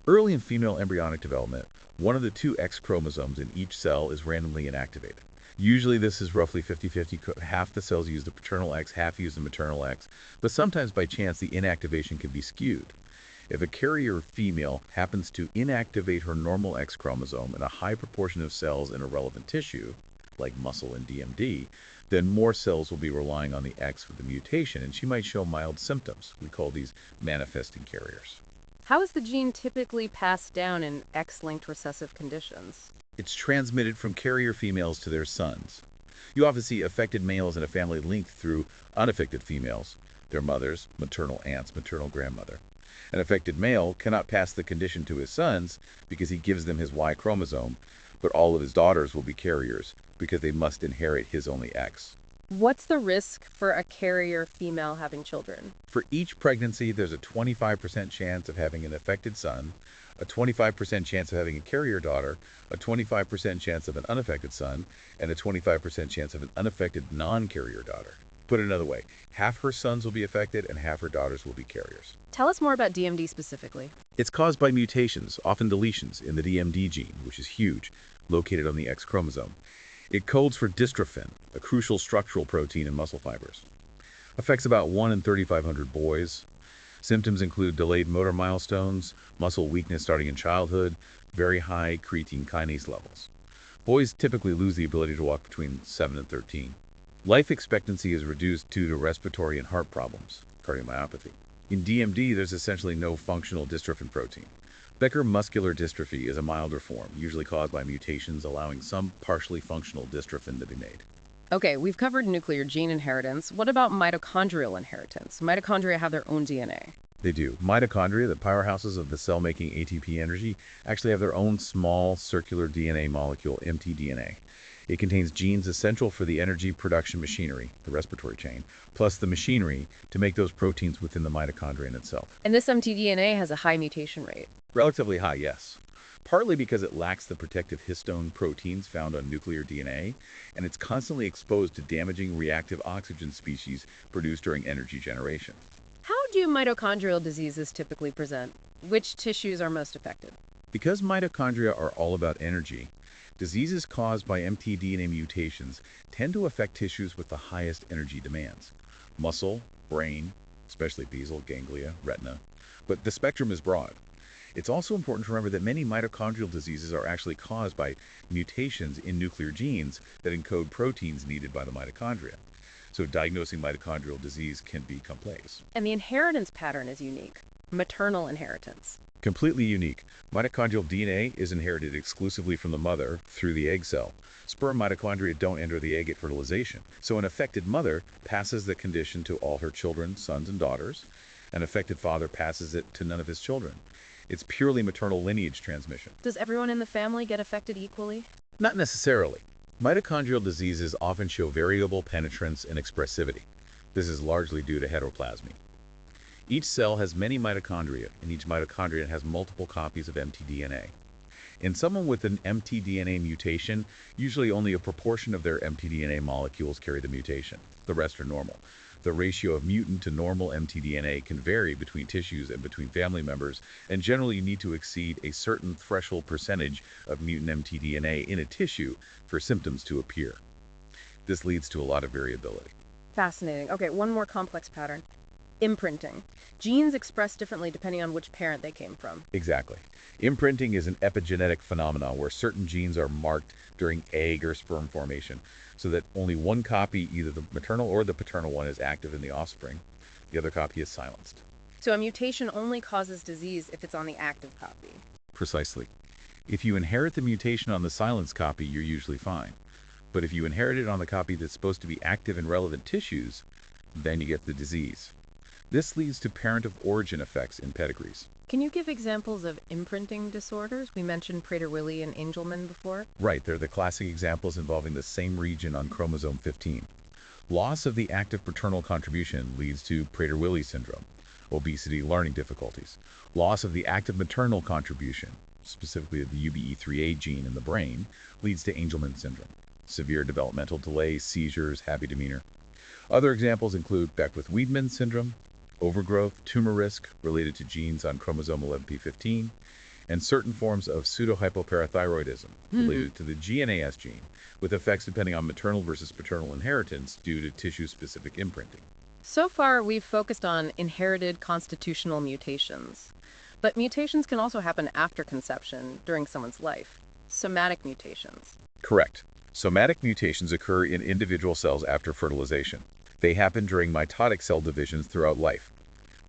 Early in female embryonic development, one of the two X chromosomes in each cell is randomly inactivated. Usually this is roughly 50-50, half the cells use the paternal X, half use the maternal X, but sometimes by chance the inactivation can be skewed. If a carrier female happens to inactivate her normal X chromosome in a high proportion of cells in a relevant tissue, like muscle and DMD, then more cells will be relying on the X for the mutation, and she might show mild symptoms. We call these manifesting carriers. How is the gene typically passed down in X-linked recessive conditions? It's transmitted from carrier females to their sons. You often see affected males in a family linked through unaffected females, their mothers, maternal aunts, maternal grandmother. An affected male cannot pass the condition to his sons because he gives them his Y chromosome, but all of his daughters will be carriers because they must inherit his only X. What's the risk for a carrier female having children? For each pregnancy, there's a 25% chance of having an affected son, a 25% chance of having a carrier daughter, a 25% chance of an unaffected son, and a 25% chance of an unaffected non-carrier daughter. Put another way, half her sons will be affected and half her daughters will be carriers. Tell us more about DMD specifically. It's caused by mutations, often deletions, in the DMD gene, which is huge, located on the X chromosome. It codes for dystrophin, a crucial structural protein in muscle fibers. Affects about 1 in 3,500 boys. Symptoms include delayed motor milestones, muscle weakness starting in childhood, very high creatine kinase levels. Boys typically lose the ability to walk between 7 and 13. Life expectancy is reduced due to respiratory and heart problems, cardiomyopathy. In DMD, there's essentially no functional dystrophin protein. Becker muscular dystrophy is a milder form, usually caused by mutations allowing some partially functional dystrophin to be made. Okay, we've covered nuclear gene inheritance. What about mitochondrial inheritance? Mitochondria have their own DNA. They do. Mitochondria, the powerhouses of the cell making ATP energy, actually have their own small circular DNA molecule, mtDNA. It contains genes essential for the energy production machinery, the respiratory chain, plus the machinery to make those proteins within the mitochondrion itself. And this mtDNA has a high mutation rate. Relatively high, yes. Partly because it lacks the protective histone proteins found on nuclear DNA, and it's constantly exposed to damaging reactive oxygen species produced during energy generation. How do mitochondrial diseases typically present? Which tissues are most affected? Because mitochondria are all about energy, diseases caused by mtDNA mutations tend to affect tissues with the highest energy demands. Muscle, brain, especially basal ganglia, retina. But the spectrum is broad. It's also important to remember that many mitochondrial diseases are actually caused by mutations in nuclear genes that encode proteins needed by the mitochondria. So diagnosing mitochondrial disease can be complex. And the inheritance pattern is unique. Maternal inheritance. Completely unique. Mitochondrial DNA is inherited exclusively from the mother through the egg cell. Sperm mitochondria don't enter the egg at fertilization. So an affected mother passes the condition to all her children, sons and daughters. An affected father passes it to none of his children. It's purely maternal lineage transmission. Does everyone in the family get affected equally? Not necessarily. Mitochondrial diseases often show variable penetrance and expressivity. This is largely due to heteroplasmy. Each cell has many mitochondria, and each mitochondria has multiple copies of mtDNA. In someone with an mtDNA mutation, usually only a proportion of their mtDNA molecules carry the mutation. The rest are normal. The ratio of mutant to normal mtDNA can vary between tissues and between family members, and generally you need to exceed a certain threshold percentage of mutant mtDNA in a tissue for symptoms to appear. This leads to a lot of variability. Fascinating. Okay, one more complex pattern. Imprinting. Genes express differently depending on which parent they came from. Exactly. Imprinting is an epigenetic phenomenon where certain genes are marked during egg or sperm formation, so that only one copy, either the maternal or the paternal one, is active in the offspring. The other copy is silenced. So a mutation only causes disease if it's on the active copy. Precisely. If you inherit the mutation on the silenced copy, you're usually fine. But if you inherit it on the copy that's supposed to be active in relevant tissues, then you get the disease. This leads to parent of origin effects in pedigrees. Can you give examples of imprinting disorders? We mentioned Prader-Willi and Angelman before. Right, they're the classic examples involving the same region on chromosome 15. Loss of the active paternal contribution leads to Prader-Willi syndrome, obesity, learning difficulties. Loss of the active maternal contribution, specifically the UBE3A gene in the brain, leads to Angelman syndrome, severe developmental delay, seizures, happy demeanor. Other examples include Beckwith-Wiedemann syndrome, overgrowth, tumor risk related to genes on chromosome 11p15, and certain forms of pseudohypoparathyroidism related to the GNAS gene, with effects depending on maternal versus paternal inheritance due to tissue-specific imprinting. So far, we've focused on inherited constitutional mutations. But mutations can also happen after conception, during someone's life. Somatic mutations. Correct. Somatic mutations occur in individual cells after fertilization. They happen during mitotic cell divisions throughout life.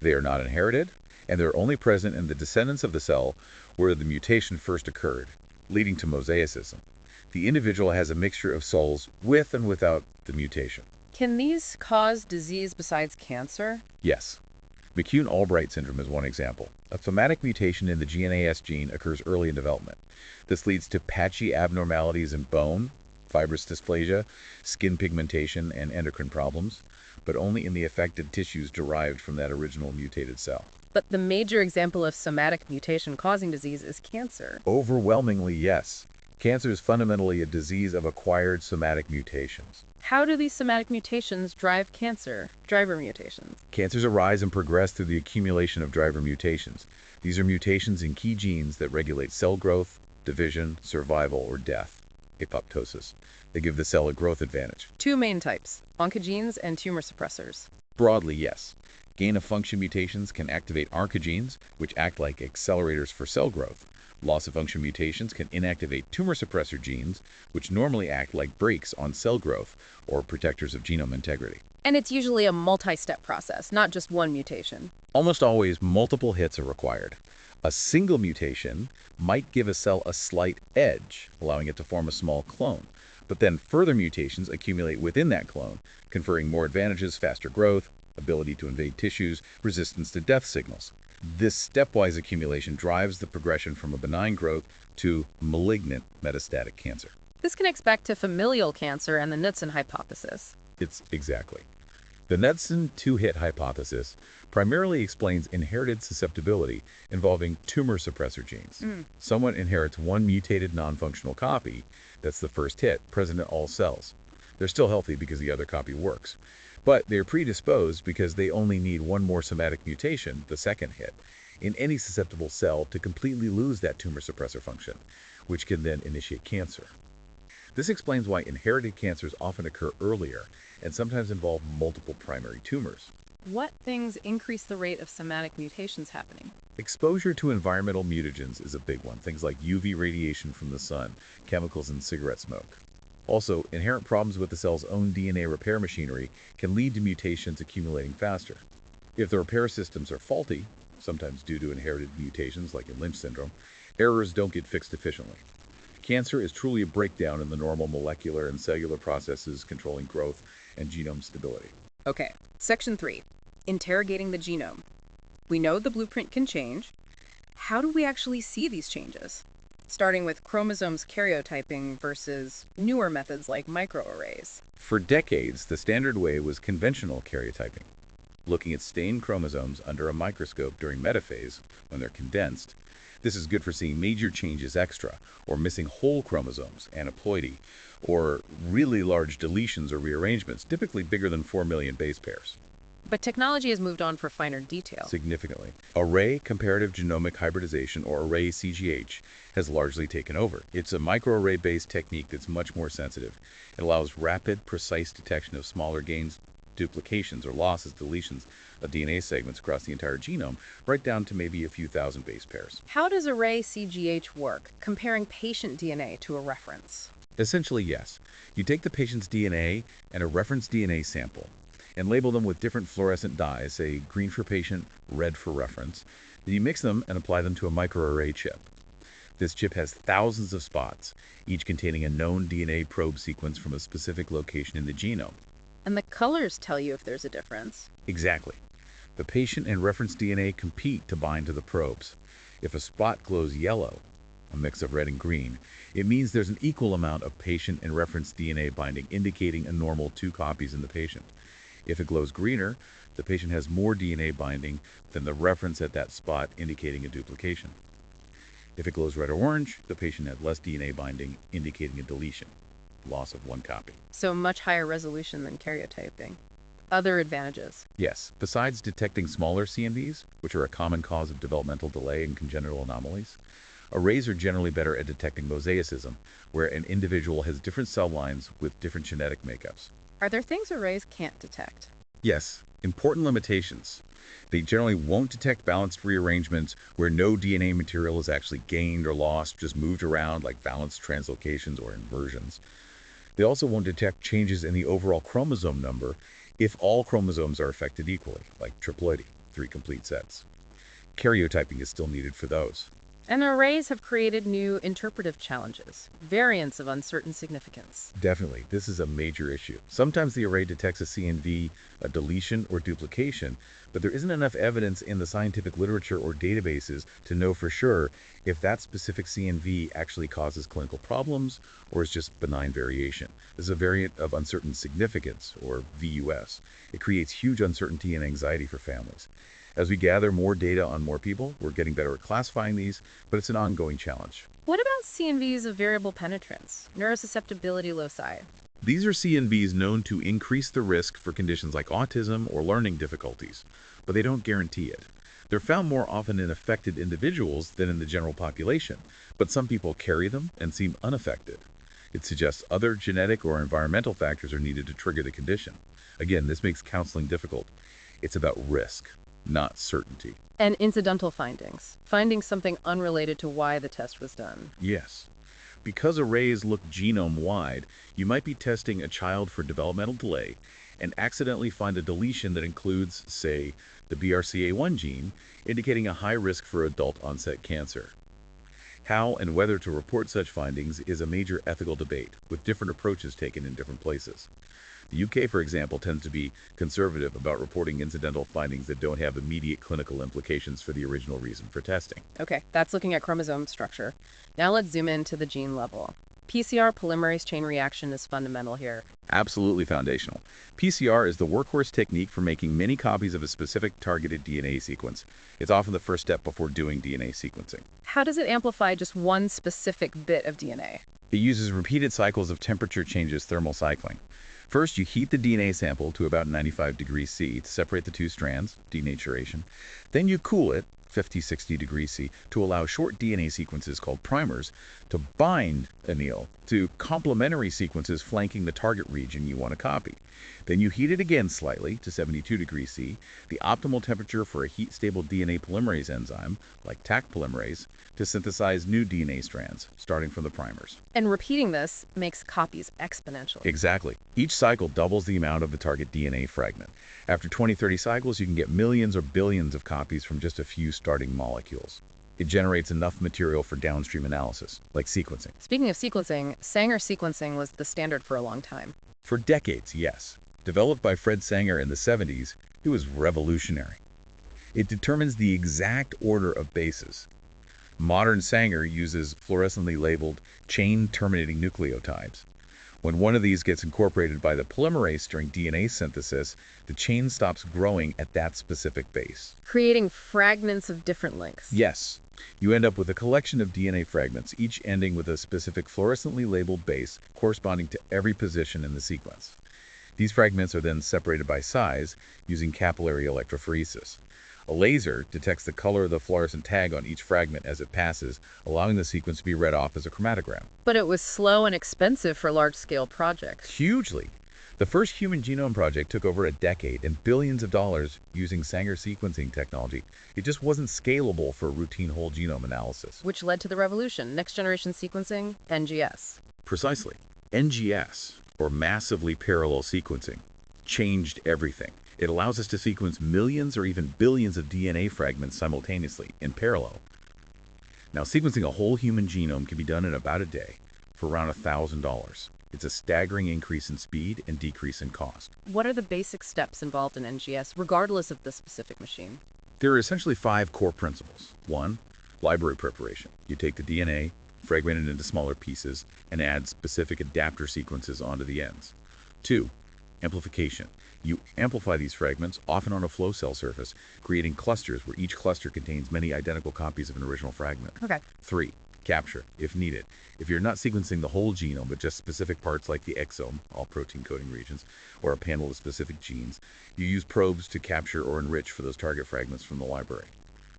They are not inherited, and they're only present in the descendants of the cell where the mutation first occurred, leading to mosaicism. The individual has a mixture of cells with and without the mutation. Can these cause disease besides cancer? Yes. McCune-Albright syndrome is one example. A somatic mutation in the GNAS gene occurs early in development. This leads to patchy abnormalities in bone, fibrous dysplasia, skin pigmentation, and endocrine problems, but only in the affected tissues derived from that original mutated cell. But the major example of somatic mutation causing disease is cancer. Overwhelmingly, yes. Cancer is fundamentally a disease of acquired somatic mutations. How do these somatic mutations drive cancer? Driver mutations. Cancers arise and progress through the accumulation of driver mutations. These are mutations in key genes that regulate cell growth, division, survival, or death. Apoptosis. They give the cell a growth advantage. Two main types, oncogenes and tumor suppressors. Broadly, yes. Gain-of-function mutations can activate oncogenes, which act like accelerators for cell growth. Loss-of-function mutations can inactivate tumor suppressor genes, which normally act like brakes on cell growth or protectors of genome integrity. And it's usually a multi-step process, not just one mutation. Almost always, multiple hits are required. A single mutation might give a cell a slight edge, allowing it to form a small clone. But then further mutations accumulate within that clone, conferring more advantages, faster growth, ability to invade tissues, resistance to death signals. This stepwise accumulation drives the progression from a benign growth to malignant metastatic cancer. This connects back to familial cancer and the Knudsen hypothesis. It's exactly. The Knudsen two-hit hypothesis primarily explains inherited susceptibility involving tumor suppressor genes. Someone inherits one mutated non-functional copy, that's the first hit, present in all cells. They're still healthy because the other copy works. But they're predisposed because they only need one more somatic mutation, the second hit, in any susceptible cell to completely lose that tumor suppressor function, which can then initiate cancer. This explains why inherited cancers often occur earlier and sometimes involve multiple primary tumors. What things increase the rate of somatic mutations happening? Exposure to environmental mutagens is a big one, things like UV radiation from the sun, chemicals in cigarette smoke. Also, inherent problems with the cell's own DNA repair machinery can lead to mutations accumulating faster. If the repair systems are faulty, sometimes due to inherited mutations like in Lynch syndrome, errors don't get fixed efficiently. Cancer is truly a breakdown in the normal molecular and cellular processes controlling growth and genome stability. Okay, section 3, interrogating the genome. We know the blueprint can change. How do we actually see these changes? Starting with chromosomes karyotyping versus newer methods like microarrays. For decades, the standard way was conventional karyotyping, looking at stained chromosomes under a microscope during metaphase when they're condensed. This is good for seeing major changes extra, or missing whole chromosomes, aneuploidy, or really large deletions or rearrangements, typically bigger than 4 million base pairs. But technology has moved on for finer detail. Significantly. Array comparative genomic hybridization, or array CGH, has largely taken over. It's a microarray-based technique that's much more sensitive. It allows rapid, precise detection of smaller gains, duplications or losses, deletions of DNA segments across the entire genome, right down to maybe a few thousand base pairs. How does array CGH work, comparing patient DNA to a reference? Essentially, yes. You take the patient's DNA and a reference DNA sample and label them with different fluorescent dyes, say green for patient, red for reference. Then you mix them and apply them to a microarray chip. This chip has thousands of spots, each containing a known DNA probe sequence from a specific location in the genome. And the colors tell you if there's a difference. Exactly. The patient and reference DNA compete to bind to the probes. If a spot glows yellow, a mix of red and green, it means there's an equal amount of patient and reference DNA binding, indicating a normal 2 copies in the patient. If it glows greener, the patient has more DNA binding than the reference at that spot, indicating a duplication. If it glows red or orange, the patient had less DNA binding, indicating a deletion, loss of 1 copy. So much higher resolution than karyotyping. Other advantages. Yes, besides detecting smaller CNVs, which are a common cause of developmental delay and congenital anomalies, arrays are generally better at detecting mosaicism, where an individual has different cell lines with different genetic makeups. Are there things arrays can't detect? Yes, important limitations. They generally won't detect balanced rearrangements where no DNA material is actually gained or lost, just moved around like balanced translocations or inversions. They also won't detect changes in the overall chromosome number if all chromosomes are affected equally, like triploidy, 3 complete sets. Karyotyping is still needed for those. And arrays have created new interpretive challenges, variants of uncertain significance. Definitely, this is a major issue. Sometimes the array detects a CNV, a deletion, or duplication, but there isn't enough evidence in the scientific literature or databases to know for sure if that specific CNV actually causes clinical problems or is just benign variation. This is a variant of uncertain significance, or VUS. It creates huge uncertainty and anxiety for families. As we gather more data on more people, we're getting better at classifying these, but it's an ongoing challenge. What about CNVs of variable penetrance, neurosusceptibility loci? These are CNVs known to increase the risk for conditions like autism or learning difficulties, but they don't guarantee it. They're found more often in affected individuals than in the general population, but some people carry them and seem unaffected. It suggests other genetic or environmental factors are needed to trigger the condition. Again, this makes counseling difficult. It's about risk, not certainty. And incidental findings, finding something unrelated to why the test was done. Yes. Because arrays look genome-wide, you might be testing a child for developmental delay and accidentally find a deletion that includes, say, the BRCA1 gene, indicating a high risk for adult-onset cancer. How and whether to report such findings is a major ethical debate, with different approaches taken in different places. The UK, for example, tends to be conservative about reporting incidental findings that don't have immediate clinical implications for the original reason for testing. Okay, that's looking at chromosome structure. Now let's zoom into the gene level. PCR polymerase chain reaction is fundamental here. Absolutely foundational. PCR is the workhorse technique for making many copies of a specific targeted DNA sequence. It's often the first step before doing DNA sequencing. How does it amplify just one specific bit of DNA? It uses repeated cycles of temperature changes thermal cycling. First, you heat the DNA sample to about 95 degrees C to separate the two strands, denaturation. Then you cool it, 50-60 degrees C, to allow short DNA sequences called primers to bind anneal to complementary sequences flanking the target region you want to copy. Then you heat it again slightly to 72 degrees C, the optimal temperature for a heat-stable DNA polymerase enzyme, like Taq polymerase, to synthesize new DNA strands, starting from the primers. And repeating this makes copies exponential. Exactly. Each cycle doubles the amount of the target DNA fragment. After 20-30 cycles, you can get millions or billions of copies from just a few starting molecules. It generates enough material for downstream analysis, like sequencing. Speaking of sequencing, Sanger sequencing was the standard for a long time. For decades, yes. Developed by Fred Sanger in the 70s, it was revolutionary. It determines the exact order of bases. Modern Sanger uses fluorescently labeled chain-terminating nucleotides. When one of these gets incorporated by the polymerase during DNA synthesis, the chain stops growing at that specific base. Creating fragments of different lengths. Yes, you end up with a collection of DNA fragments, each ending with a specific fluorescently labeled base corresponding to every position in the sequence. These fragments are then separated by size using capillary electrophoresis. A laser detects the color of the fluorescent tag on each fragment as it passes, allowing the sequence to be read off as a chromatogram. But it was slow and expensive for large-scale projects. Hugely. The first human genome project took over a decade and billions of dollars using Sanger sequencing technology. It just wasn't scalable for routine whole genome analysis. Which led to the revolution, next-generation sequencing, NGS. Precisely. NGS, or massively parallel sequencing, changed everything. It allows us to sequence millions or even billions of DNA fragments simultaneously, in parallel. Now, sequencing a whole human genome can be done in about a day for around $1,000. It's a staggering increase in speed and decrease in cost. What are the basic steps involved in NGS, regardless of the specific machine? There are essentially 5 core principles. 1, library preparation. You take the DNA, fragment it into smaller pieces, and add specific adapter sequences onto the ends. 2, amplification. You amplify these fragments, often on a flow cell surface, creating clusters where each cluster contains many identical copies of an original fragment. Okay. 3, capture, if needed. If you're not sequencing the whole genome, but just specific parts like the exome, all protein coding regions, or a panel of specific genes, you use probes to capture or enrich for those target fragments from the library.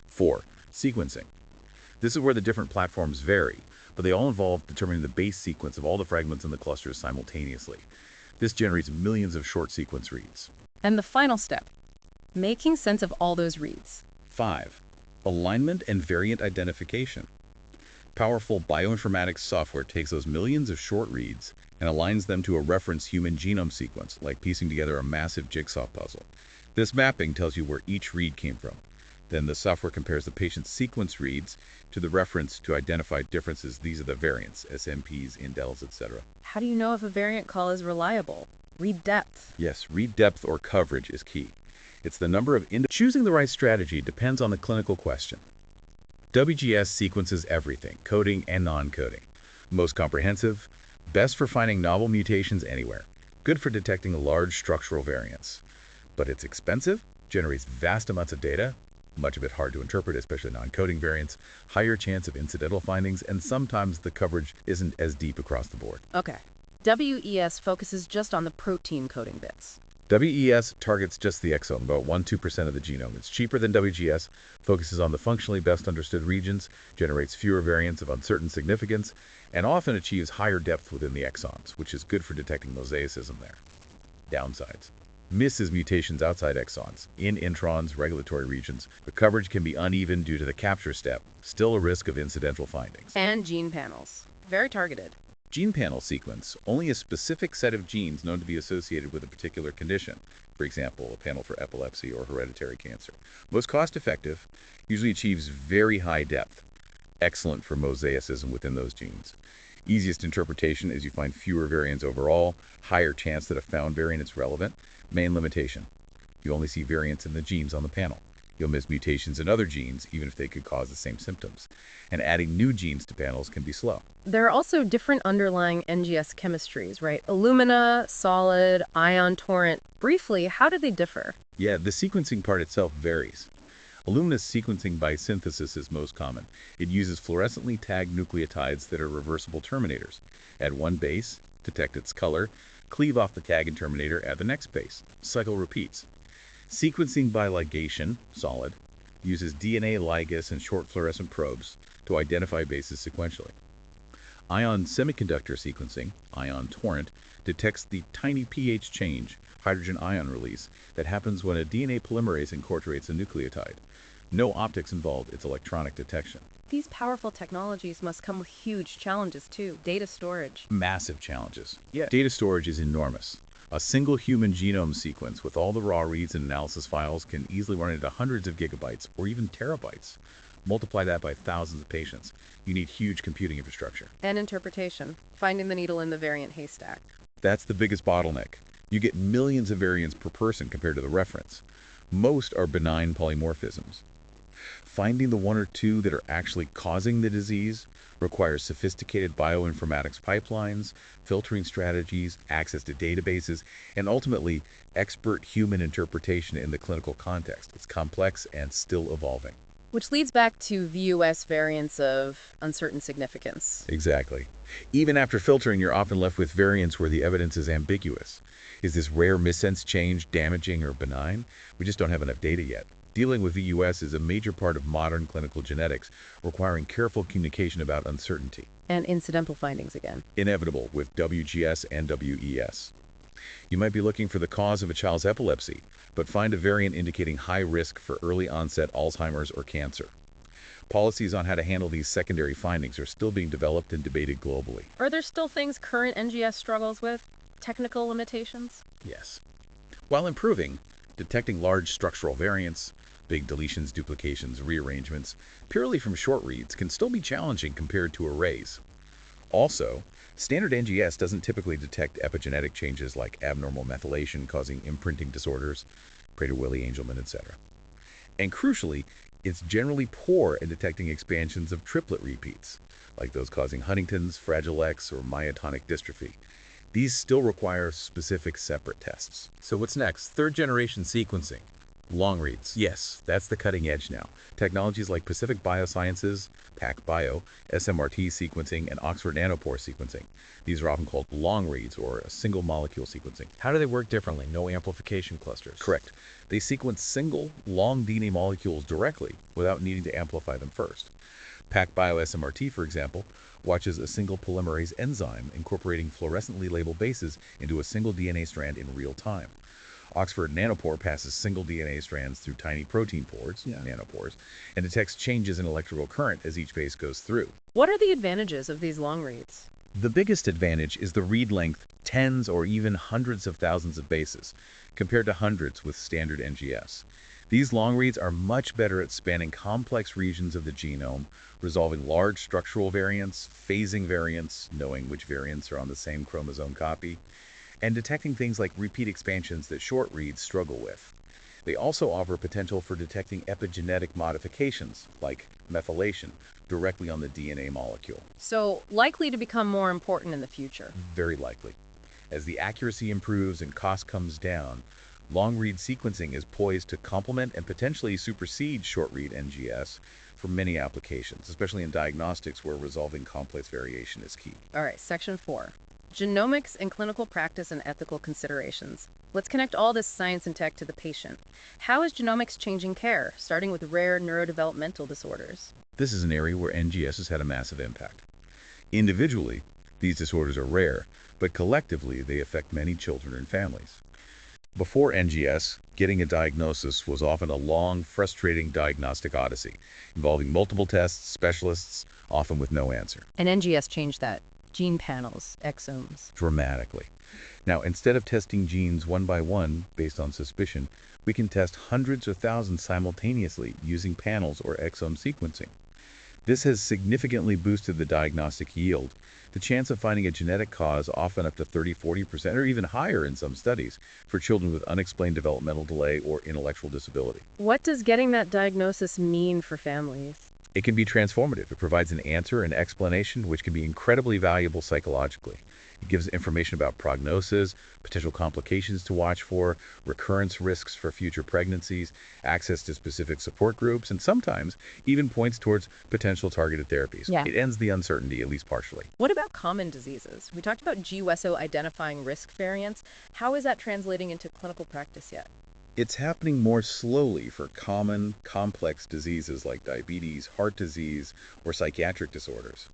4, sequencing. This is where the different platforms vary, but they all involve determining the base sequence of all the fragments in the clusters simultaneously. This generates millions of short sequence reads. And the final step, making sense of all those reads. 5, alignment and variant identification. Powerful bioinformatics software takes those millions of short reads and aligns them to a reference human genome sequence, like piecing together a massive jigsaw puzzle. This mapping tells you where each read came from. Then the software compares the patient's sequence reads to the reference to identify differences. These are the variants, SNPs, indels, etc. How do you know if a variant call is reliable? Read depth. Yes, read depth or coverage is key. It's the number of choosing the right strategy depends on the clinical question. WGS sequences everything, coding and non-coding. Most comprehensive, best for finding novel mutations anywhere, good for detecting large structural variants. But it's expensive, generates vast amounts of data, much of it hard to interpret, especially non-coding variants, higher chance of incidental findings, and sometimes the coverage isn't as deep across the board. Okay. WES focuses just on the protein coding bits. WES targets just the exome, about 1-2% of the genome. It's cheaper than WGS, focuses on the functionally best understood regions, generates fewer variants of uncertain significance, and often achieves higher depth within the exons, which is good for detecting mosaicism there. Downsides. Misses mutations outside exons, in introns, regulatory regions. The coverage can be uneven due to the capture step, still a risk of incidental findings. And gene panels. Very targeted. Gene panel sequence only a specific set of genes known to be associated with a particular condition. For example, a panel for epilepsy or hereditary cancer. Most cost-effective, usually achieves very high depth. excellent for mosaicism within those genes. Easiest interpretation is you find fewer variants overall, higher chance that a found variant is relevant. Main limitation: you only see variants in the genes on the panel. You'll miss mutations in other genes, even if they could cause the same symptoms. And adding new genes to panels can be slow. There are also different underlying NGS chemistries, right? Illumina, solid, ion torrent. Briefly, how do they differ? Yeah, the sequencing part itself varies. Illumina's sequencing by synthesis is most common. It uses fluorescently tagged nucleotides that are reversible terminators. Add one base, detect its color, cleave off the tag and terminator, add the next base. Cycle repeats. Sequencing by ligation, solid, uses DNA ligase and short fluorescent probes to identify bases sequentially. Ion semiconductor sequencing, ion torrent, detects the tiny pH change, hydrogen ion release, that happens when a DNA polymerase incorporates a nucleotide. No optics involved, it's electronic detection. These powerful technologies must come with huge challenges too. Data storage. Massive challenges. Yeah. Data storage is enormous. A single human genome sequence with all the raw reads and analysis files can easily run into hundreds of gigabytes or even terabytes. Multiply that by thousands of patients. You need huge computing infrastructure. And interpretation. Finding the needle in the variant haystack. That's the biggest bottleneck. You get millions of variants per person compared to the reference. Most are benign polymorphisms. Finding the one or two that are actually causing the disease requires sophisticated bioinformatics pipelines, filtering strategies, access to databases, and ultimately, expert human interpretation in the clinical context. It's complex and still evolving. Which leads back to VUS variants of uncertain significance. Exactly. Even after filtering, you're often left with variants where the evidence is ambiguous. Is this rare missense change damaging or benign? We just don't have enough data yet. Dealing with VUS is a major part of modern clinical genetics, requiring careful communication about uncertainty. And incidental findings again. Inevitable with WGS and WES. You might be looking for the cause of a child's epilepsy, but find a variant indicating high risk for early onset Alzheimer's or cancer. Policies on how to handle these secondary findings are still being developed and debated globally. Are there still things current NGS struggles with? Technical limitations? Yes. While improving, detecting large structural variants, big deletions, duplications, rearrangements, purely from short reads can still be challenging compared to arrays. Also, standard NGS doesn't typically detect epigenetic changes like abnormal methylation causing imprinting disorders, Prader-Willi, etc. And crucially, it's generally poor in detecting expansions of triplet repeats, like those causing Huntington's, Fragile X, or myotonic dystrophy. These still require specific separate tests. So what's next? Third generation sequencing. Long reads. Yes, that's the cutting edge now. Technologies like Pacific Biosciences, PacBio, SMRT sequencing, and Oxford Nanopore sequencing. These are often called long reads or a single molecule sequencing. How do they work differently? No amplification clusters. Correct. They sequence single, long DNA molecules directly without needing to amplify them first. PacBio SMRT, for example, watches a single polymerase enzyme incorporating fluorescently labeled bases into a single DNA strand in real time. Oxford Nanopore passes single DNA strands through tiny protein pores, nanopores, and detects changes in electrical current as each base goes through. What are the advantages of these long reads? The biggest advantage is the read length, tens or even hundreds of thousands of bases, compared to hundreds with standard NGS. These long reads are much better at spanning complex regions of the genome, resolving large structural variants, phasing variants, knowing which variants are on the same chromosome copy, and detecting things like repeat expansions that short reads struggle with. They also offer potential for detecting epigenetic modifications, like methylation, directly on the DNA molecule. So, likely to become more important in the future. Very likely. As the accuracy improves and cost comes down, long-read sequencing is poised to complement and potentially supersede short-read NGS for many applications, especially in diagnostics where resolving complex variation is key. All right, section 4. Genomics and clinical practice and ethical considerations. Let's connect all this science and tech to the patient. How is genomics changing care, starting with rare neurodevelopmental disorders? This is an area where NGS has had a massive impact. Individually, these disorders are rare, but collectively they affect many children and families. Before NGS, getting a diagnosis was often a long, frustrating diagnostic odyssey, involving multiple tests, specialists, often with no answer. And NGS changed that. Gene panels, exomes. Dramatically. Now, instead of testing genes one by one based on suspicion, we can test hundreds or thousands simultaneously using panels or exome sequencing. This has significantly boosted the diagnostic yield. The chance of finding a genetic cause often up to 30–40% or even higher in some studies for children with unexplained developmental delay or intellectual disability. What does getting that diagnosis mean for families? It can be transformative. It provides an answer and explanation which can be incredibly valuable psychologically. It gives information about prognosis, potential complications to watch for, recurrence risks for future pregnancies, access to specific support groups, and sometimes even points towards potential targeted therapies. Yeah. It ends the uncertainty, at least partially. What about common diseases? We talked about GWESO identifying risk variants. How is that translating into clinical practice yet? It's happening more slowly for common, complex diseases like diabetes, heart disease, or psychiatric disorders.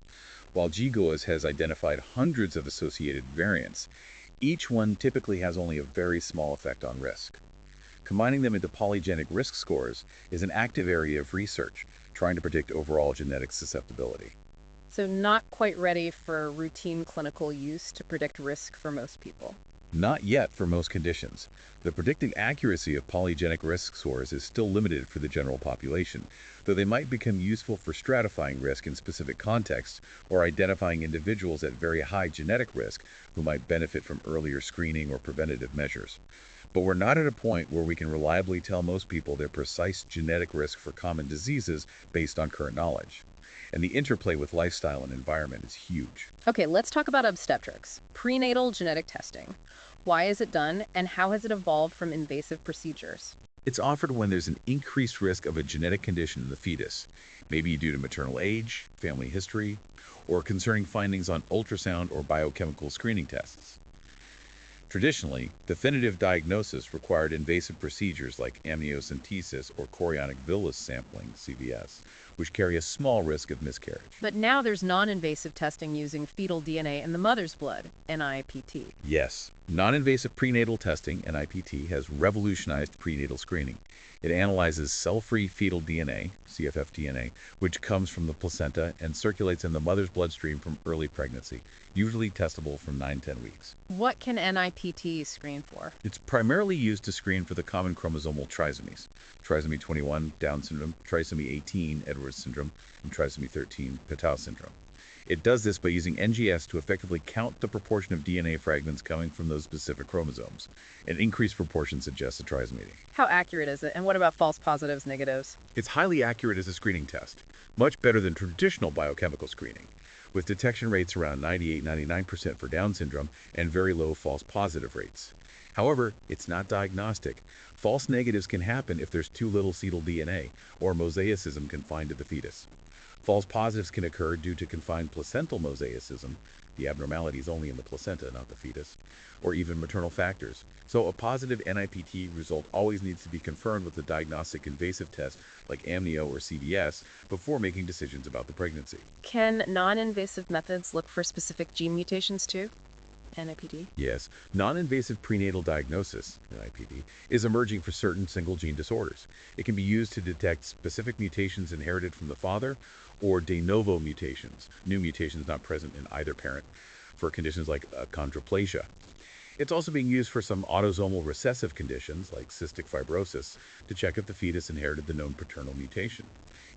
While GWES has identified hundreds of associated variants, each one typically has only a very small effect on risk. Combining them into polygenic risk scores is an active area of research, trying to predict overall genetic susceptibility. So not quite ready for routine clinical use to predict risk for most people. Not yet for most conditions. The predicting accuracy of polygenic risk scores is still limited for the general population, though they might become useful for stratifying risk in specific contexts or identifying individuals at very high genetic risk who might benefit from earlier screening or preventative measures. But we're not at a point where we can reliably tell most people their precise genetic risk for common diseases based on current knowledge. And the interplay with lifestyle and environment is huge. Okay, let's talk about obstetrics. Prenatal genetic testing. Why is it done, and how has it evolved from invasive procedures? It's offered when there's an increased risk of a genetic condition in the fetus, maybe due to maternal age, family history, or concerning findings on ultrasound or biochemical screening tests. Traditionally, definitive diagnosis required invasive procedures like amniocentesis or chorionic villus sampling, CVS, which carry a small risk of miscarriage. But now there's non-invasive testing using fetal DNA in the mother's blood, NIPT. Yes, non-invasive prenatal testing, NIPT, has revolutionized prenatal screening. It analyzes cell-free fetal DNA, CFF-DNA, which comes from the placenta and circulates in the mother's bloodstream from early pregnancy, usually testable from 9–10 weeks. What can NIPT screen for? It's primarily used to screen for the common chromosomal trisomies: trisomy 21, Down syndrome; trisomy 18, Edwards syndrome; and trisomy 13, Patau syndrome. It does this by using NGS to effectively count the proportion of DNA fragments coming from those specific chromosomes. An increased proportion suggests a trisomy. How accurate is it, and what about false positives, negatives? It's highly accurate as a screening test, much better than traditional biochemical screening, with detection rates around 98–99% for Down syndrome and very low false positive rates. However, it's not diagnostic. False negatives can happen if there's too little fetal DNA, or mosaicism confined to the fetus. False positives can occur due to confined placental mosaicism, the abnormality is only in the placenta, not the fetus, or even maternal factors. So a positive NIPT result always needs to be confirmed with a diagnostic invasive test like amnio or CVS before making decisions about the pregnancy. Can non-invasive methods look for specific gene mutations too? NIPT? Yes, non-invasive prenatal diagnosis, NIPT, is emerging for certain single gene disorders. It can be used to detect specific mutations inherited from the father or de novo mutations, new mutations not present in either parent, for conditions like achondroplasia. It's also being used for some autosomal recessive conditions like cystic fibrosis to check if the fetus inherited the known paternal mutation.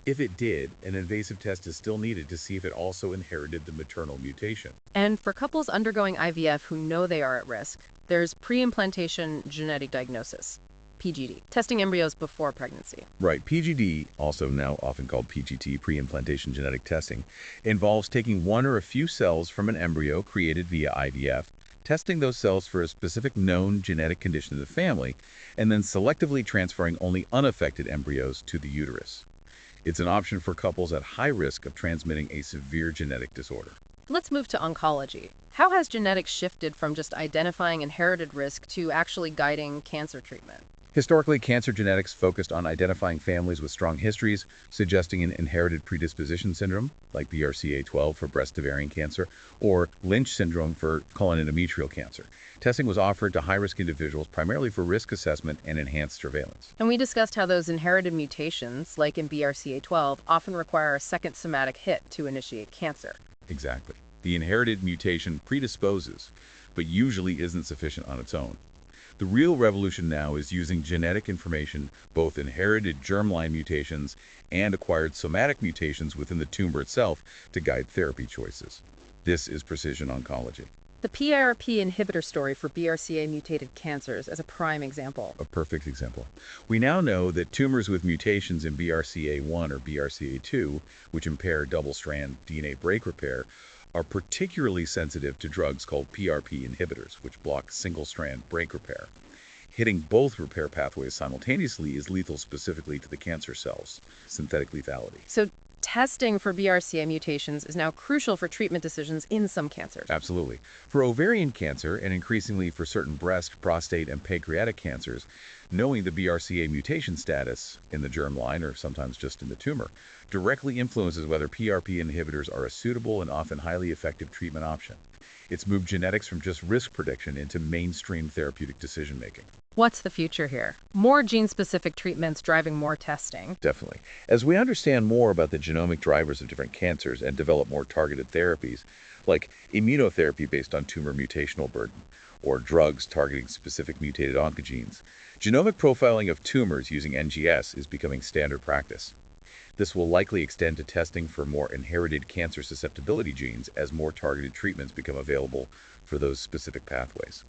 If it did, an invasive test is still needed to see if it also inherited the maternal mutation. And for couples undergoing IVF who know they are at risk, there's pre-implantation genetic diagnosis, PGD, testing embryos before pregnancy. Right, PGD, also now often called PGT, pre-implantation genetic testing, involves taking one or a few cells from an embryo created via IVF, testing those cells for a specific known genetic condition in the family, and then selectively transferring only unaffected embryos to the uterus. It's an option for couples at high risk of transmitting a severe genetic disorder. Let's move to oncology. How has genetics shifted from just identifying inherited risk to actually guiding cancer treatment? Historically, cancer genetics focused on identifying families with strong histories, suggesting an inherited predisposition syndrome, like BRCA12 for breast ovarian cancer, or Lynch syndrome for colon endometrial cancer. Testing was offered to high-risk individuals primarily for risk assessment and enhanced surveillance. And we discussed how those inherited mutations, like in BRCA12, often require a second somatic hit to initiate cancer. Exactly. The inherited mutation predisposes, but usually isn't sufficient on its own. The real revolution now is using genetic information, both inherited germline mutations and acquired somatic mutations within the tumor itself, to guide therapy choices. This is precision oncology. The PRP inhibitor story for BRCA-mutated cancers as a prime example. A perfect example. We now know that tumors with mutations in BRCA1 or BRCA2, which impair double-strand DNA break repair, are particularly sensitive to drugs called PRP inhibitors, which block single-strand break repair. Hitting both repair pathways simultaneously is lethal specifically to the cancer cells, synthetic lethality. So testing for BRCA mutations is now crucial for treatment decisions in some cancers. Absolutely. For ovarian cancer, and increasingly for certain breast, prostate, and pancreatic cancers, knowing the BRCA mutation status in the germline, or sometimes just in the tumor, directly influences whether PRP inhibitors are a suitable and often highly effective treatment option. It's moved genetics from just risk prediction into mainstream therapeutic decision-making. What's the future here? More gene-specific treatments driving more testing. Definitely. As we understand more about the genomic drivers of different cancers and develop more targeted therapies, like immunotherapy based on tumor mutational burden, or drugs targeting specific mutated oncogenes, genomic profiling of tumors using NGS is becoming standard practice. This will likely extend to testing for more inherited cancer susceptibility genes as more targeted treatments become available for those specific pathways.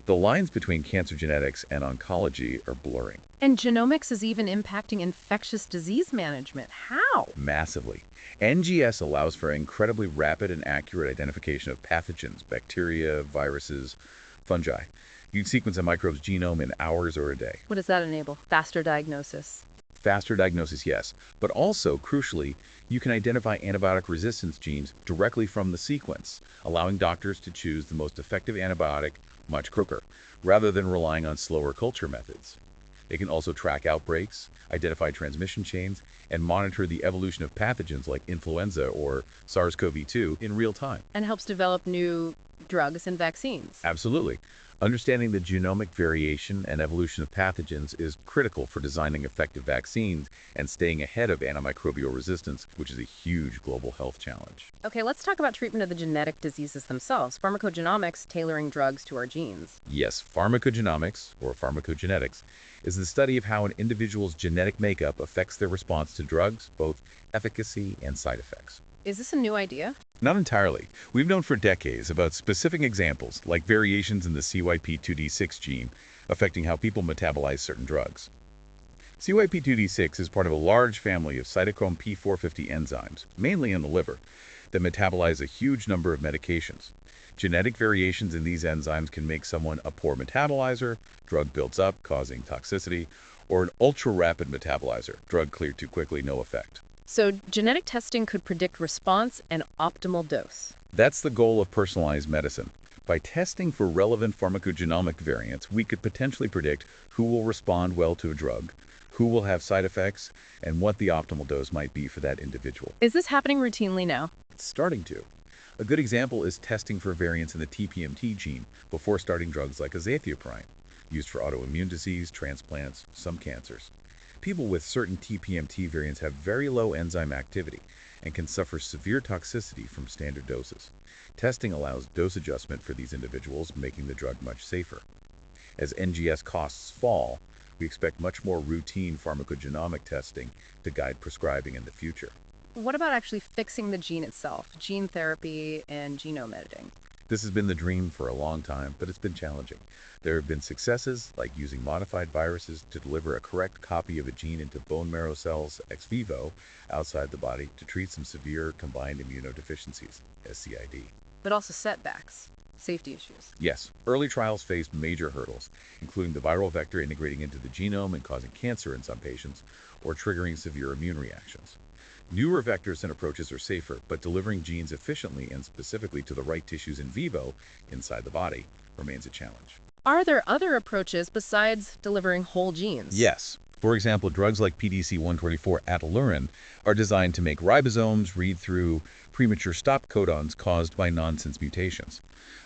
The lines between cancer genetics and oncology are blurring. And genomics is even impacting infectious disease management. How? Massively. NGS allows for incredibly rapid and accurate identification of pathogens, bacteria, viruses, fungi. You can sequence a microbe's genome in hours or a day. What does that enable? Faster diagnosis. Faster diagnosis, yes, but also, crucially, you can identify antibiotic resistance genes directly from the sequence, allowing doctors to choose the most effective antibiotic much quicker, rather than relying on slower culture methods. They can also track outbreaks, identify transmission chains, and monitor the evolution of pathogens like influenza or SARS-CoV-2 in real time. And helps develop new drugs and vaccines. Absolutely. Understanding the genomic variation and evolution of pathogens is critical for designing effective vaccines and staying ahead of antimicrobial resistance, which is a huge global health challenge. Okay, let's talk about treatment of the genetic diseases themselves. Pharmacogenomics, tailoring drugs to our genes. Yes, pharmacogenomics, or pharmacogenetics, is the study of how an individual's genetic makeup affects their response to drugs, both efficacy and side effects. Is this a new idea? Not entirely. We've known for decades about specific examples, like variations in the CYP2D6 gene, affecting how people metabolize certain drugs. CYP2D6 is part of a large family of cytochrome P450 enzymes, mainly in the liver, that metabolize a huge number of medications. Genetic variations in these enzymes can make someone a poor metabolizer, drug builds up, causing toxicity, or an ultra-rapid metabolizer, drug cleared too quickly, no effect. So genetic testing could predict response and optimal dose. That's the goal of personalized medicine. By testing for relevant pharmacogenomic variants, we could potentially predict who will respond well to a drug, who will have side effects, and what the optimal dose might be for that individual. Is this happening routinely now? It's starting to. A good example is testing for variants in the TPMT gene before starting drugs like azathioprine, used for autoimmune disease, transplants, some cancers. People with certain TPMT variants have very low enzyme activity and can suffer severe toxicity from standard doses. Testing allows dose adjustment for these individuals, making the drug much safer. As NGS costs fall, we expect much more routine pharmacogenomic testing to guide prescribing in the future. What about actually fixing the gene itself, gene therapy and genome editing? This has been the dream for a long time, but it's been challenging. There have been successes, like using modified viruses to deliver a correct copy of a gene into bone marrow cells ex vivo outside the body to treat some severe combined immunodeficiencies, SCID. But also setbacks, safety issues. Yes, early trials faced major hurdles, including the viral vector integrating into the genome and causing cancer in some patients, or triggering severe immune reactions. Newer vectors and approaches are safer, but delivering genes efficiently and specifically to the right tissues in vivo, inside the body, remains a challenge. Are there other approaches besides delivering whole genes? Yes. For example, drugs like PDC-124 atalurin are designed to make ribosomes read through premature stop codons caused by nonsense mutations,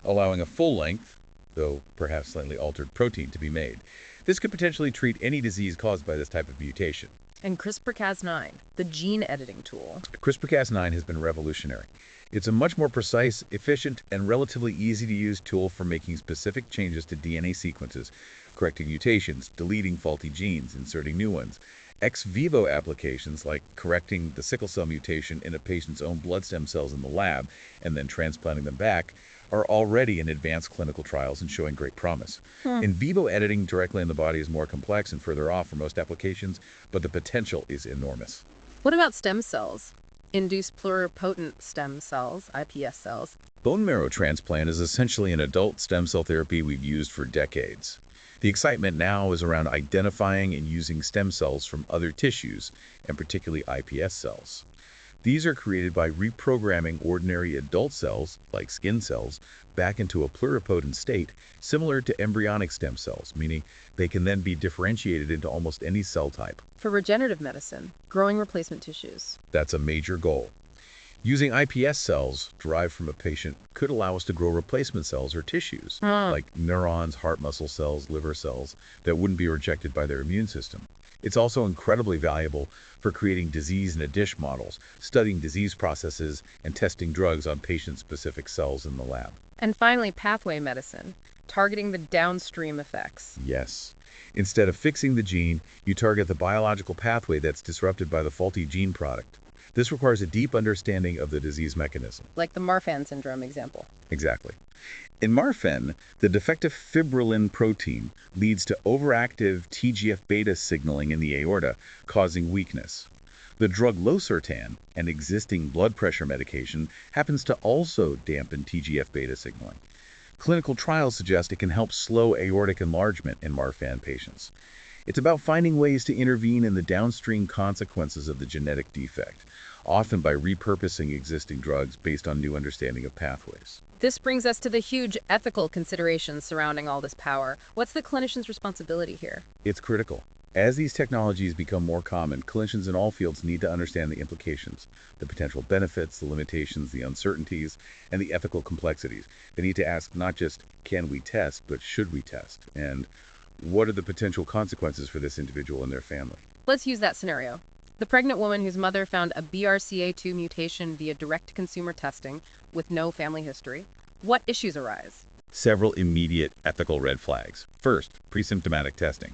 allowing a full-length, though perhaps slightly altered protein to be made. This could potentially treat any disease caused by this type of mutation. And CRISPR-Cas9, the gene editing tool. CRISPR-Cas9 has been revolutionary. It's a much more precise, efficient, and relatively easy-to-use tool for making specific changes to DNA sequences, correcting mutations, deleting faulty genes, inserting new ones. Ex vivo applications like correcting the sickle cell mutation in a patient's own blood stem cells in the lab and then transplanting them back are already in advanced clinical trials and showing great promise. In vivo editing directly in the body is more complex and further off for most applications, but the potential is enormous. What about stem cells? Induced pluripotent stem cells, iPS cells. Bone marrow transplant is essentially an adult stem cell therapy we've used for decades. The excitement now is around identifying and using stem cells from other tissues, and particularly iPS cells. These are created by reprogramming ordinary adult cells, like skin cells, back into a pluripotent state similar to embryonic stem cells, meaning they can then be differentiated into almost any cell type. For regenerative medicine, growing replacement tissues. That's a major goal. Using iPS cells derived from a patient could allow us to grow replacement cells or tissues, like neurons, heart muscle cells, liver cells, that wouldn't be rejected by their immune system. It's also incredibly valuable for creating disease in a dish models, studying disease processes, and testing drugs on patient-specific cells in the lab. And finally, pathway medicine, targeting the downstream effects. Yes. Instead of fixing the gene, you target the biological pathway that's disrupted by the faulty gene product. This requires a deep understanding of the disease mechanism. Like the Marfan syndrome example. Exactly. In Marfan, the defective fibrillin protein leads to overactive TGF-beta signaling in the aorta, causing weakness. The drug losartan, an existing blood pressure medication, happens to also dampen TGF-beta signaling. Clinical trials suggest it can help slow aortic enlargement in Marfan patients. It's about finding ways to intervene in the downstream consequences of the genetic defect, often by repurposing existing drugs based on new understanding of pathways. This brings us to the huge ethical considerations surrounding all this power. What's the clinician's responsibility here? It's critical. As these technologies become more common, clinicians in all fields need to understand the implications, the potential benefits, the limitations, the uncertainties, and the ethical complexities. They need to ask not just, can we test, but should we test? And what are the potential consequences for this individual and their family? Let's use that scenario. The pregnant woman whose mother found a BRCA2 mutation via direct-to-consumer testing with no family history. What issues arise? Several immediate ethical red flags. First, pre-symptomatic testing.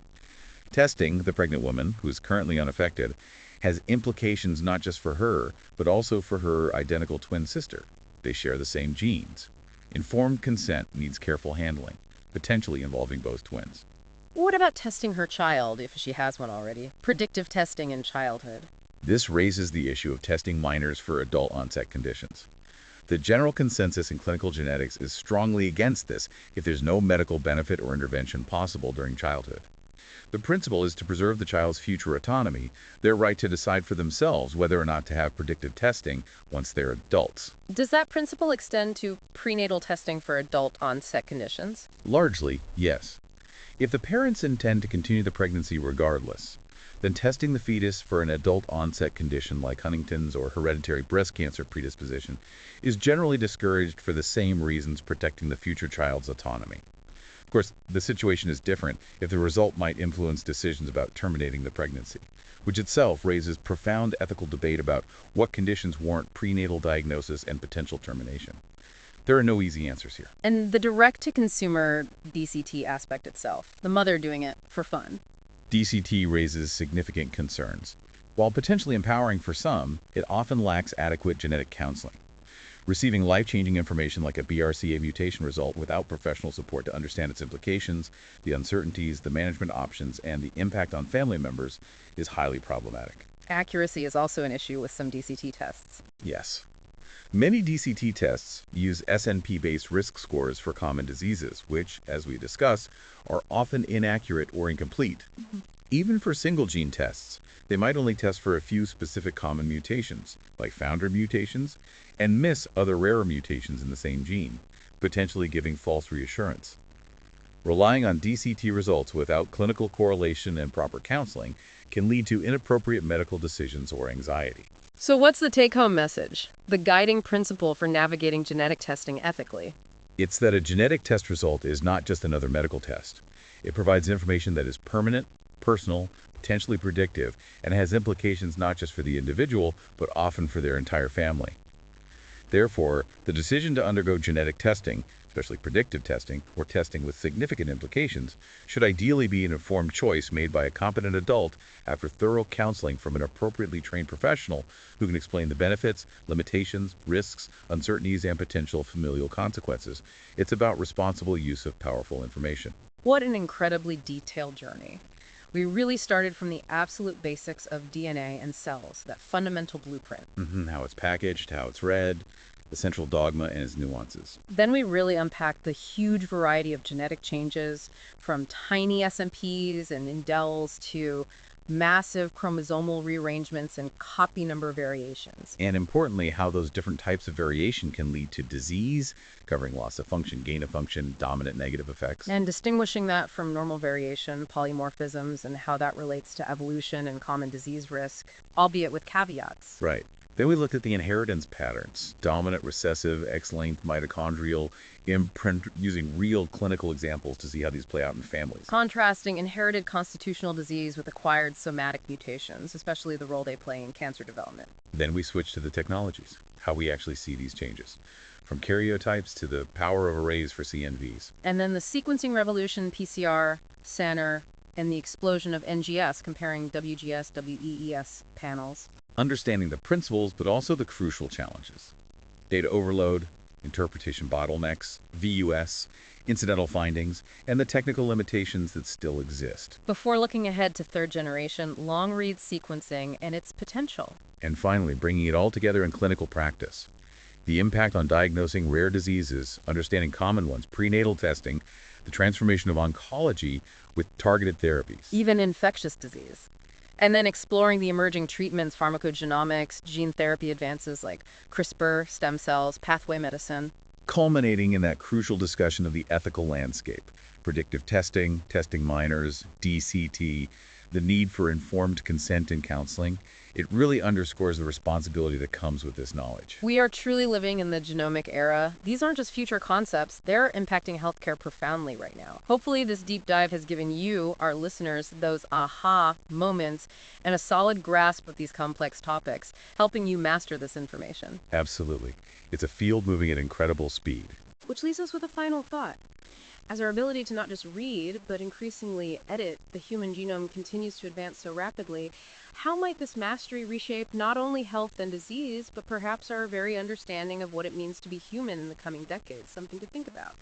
Testing the pregnant woman, who is currently unaffected, has implications not just for her, but also for her identical twin sister. They share the same genes. Informed consent needs careful handling, potentially involving both twins. What about testing her child, if she has one already? Predictive testing in childhood. This raises the issue of testing minors for adult-onset conditions. The general consensus in clinical genetics is strongly against this if there's no medical benefit or intervention possible during childhood. The principle is to preserve the child's future autonomy, their right to decide for themselves whether or not to have predictive testing once they're adults. Does that principle extend to prenatal testing for adult-onset conditions? Largely, yes. If the parents intend to continue the pregnancy regardless, then testing the fetus for an adult-onset condition like Huntington's or hereditary breast cancer predisposition is generally discouraged for the same reasons protecting the future child's autonomy. Of course, the situation is different if the result might influence decisions about terminating the pregnancy, which itself raises profound ethical debate about what conditions warrant prenatal diagnosis and potential termination. There are no easy answers here. And the direct-to-consumer DCT aspect itself, the mother doing it for fun. DCT raises significant concerns. While potentially empowering for some, it often lacks adequate genetic counseling. Receiving life-changing information like a BRCA mutation result without professional support to understand its implications, the uncertainties, the management options, and the impact on family members is highly problematic. Accuracy is also an issue with some DCT tests. Yes. Many DCT tests use SNP-based risk scores for common diseases, which, as we discussed, are often inaccurate or incomplete. Even for single-gene tests, they might only test for a few specific common mutations, like founder mutations, and miss other rarer mutations in the same gene, potentially giving false reassurance. Relying on DCT results without clinical correlation and proper counseling can lead to inappropriate medical decisions or anxiety. So what's the take-home message? The guiding principle for navigating genetic testing ethically? It's that a genetic test result is not just another medical test. It provides information that is permanent, personal, potentially predictive, and has implications not just for the individual, but often for their entire family. Therefore, the decision to undergo genetic testing, especially predictive testing, or testing with significant implications, should ideally be an informed choice made by a competent adult after thorough counseling from an appropriately trained professional who can explain the benefits, limitations, risks, uncertainties, and potential familial consequences. It's about responsible use of powerful information. What an incredibly detailed journey. We really started from the absolute basics of DNA and cells, that fundamental blueprint. How it's packaged, how it's read, the central dogma and its nuances. Then we really unpacked the huge variety of genetic changes, from tiny SNPs and indels to massive chromosomal rearrangements and copy number variations. And importantly, how those different types of variation can lead to disease, covering loss of function, gain of function, dominant negative effects. And distinguishing that from normal variation, polymorphisms, and how that relates to evolution and common disease risk, albeit with caveats. Right. Then we looked at the inheritance patterns, dominant, recessive, X-linked, mitochondrial, imprint, using real clinical examples to see how these play out in families. Contrasting inherited constitutional disease with acquired somatic mutations, especially the role they play in cancer development. Then we switched to the technologies, how we actually see these changes, from karyotypes to the power of arrays for CNVs. And then the sequencing revolution, PCR, Sanger, and the explosion of NGS, comparing WGS, WEES panels. Understanding the principles, but also the crucial challenges. Data overload, interpretation bottlenecks, VUS, incidental findings, and the technical limitations that still exist. Before looking ahead to third generation, long-read sequencing and its potential. And finally, bringing it all together in clinical practice. The impact on diagnosing rare diseases, understanding common ones, prenatal testing, the transformation of oncology with targeted therapies. Even infectious disease. And then exploring the emerging treatments, pharmacogenomics, gene therapy advances like CRISPR, stem cells, pathway medicine. Culminating in that crucial discussion of the ethical landscape, predictive testing, testing minors, DCT, the need for informed consent in counseling. It really underscores the responsibility that comes with this knowledge. We are truly living in the genomic era. These aren't just future concepts, they're impacting healthcare profoundly right now. Hopefully this deep dive has given you, our listeners, those aha moments and a solid grasp of these complex topics, helping you master this information. Absolutely. It's a field moving at incredible speed. Which leaves us with a final thought. As our ability to not just read, but increasingly edit the human genome continues to advance so rapidly, how might this mastery reshape not only health and disease, but perhaps our very understanding of what it means to be human in the coming decades? Something to think about.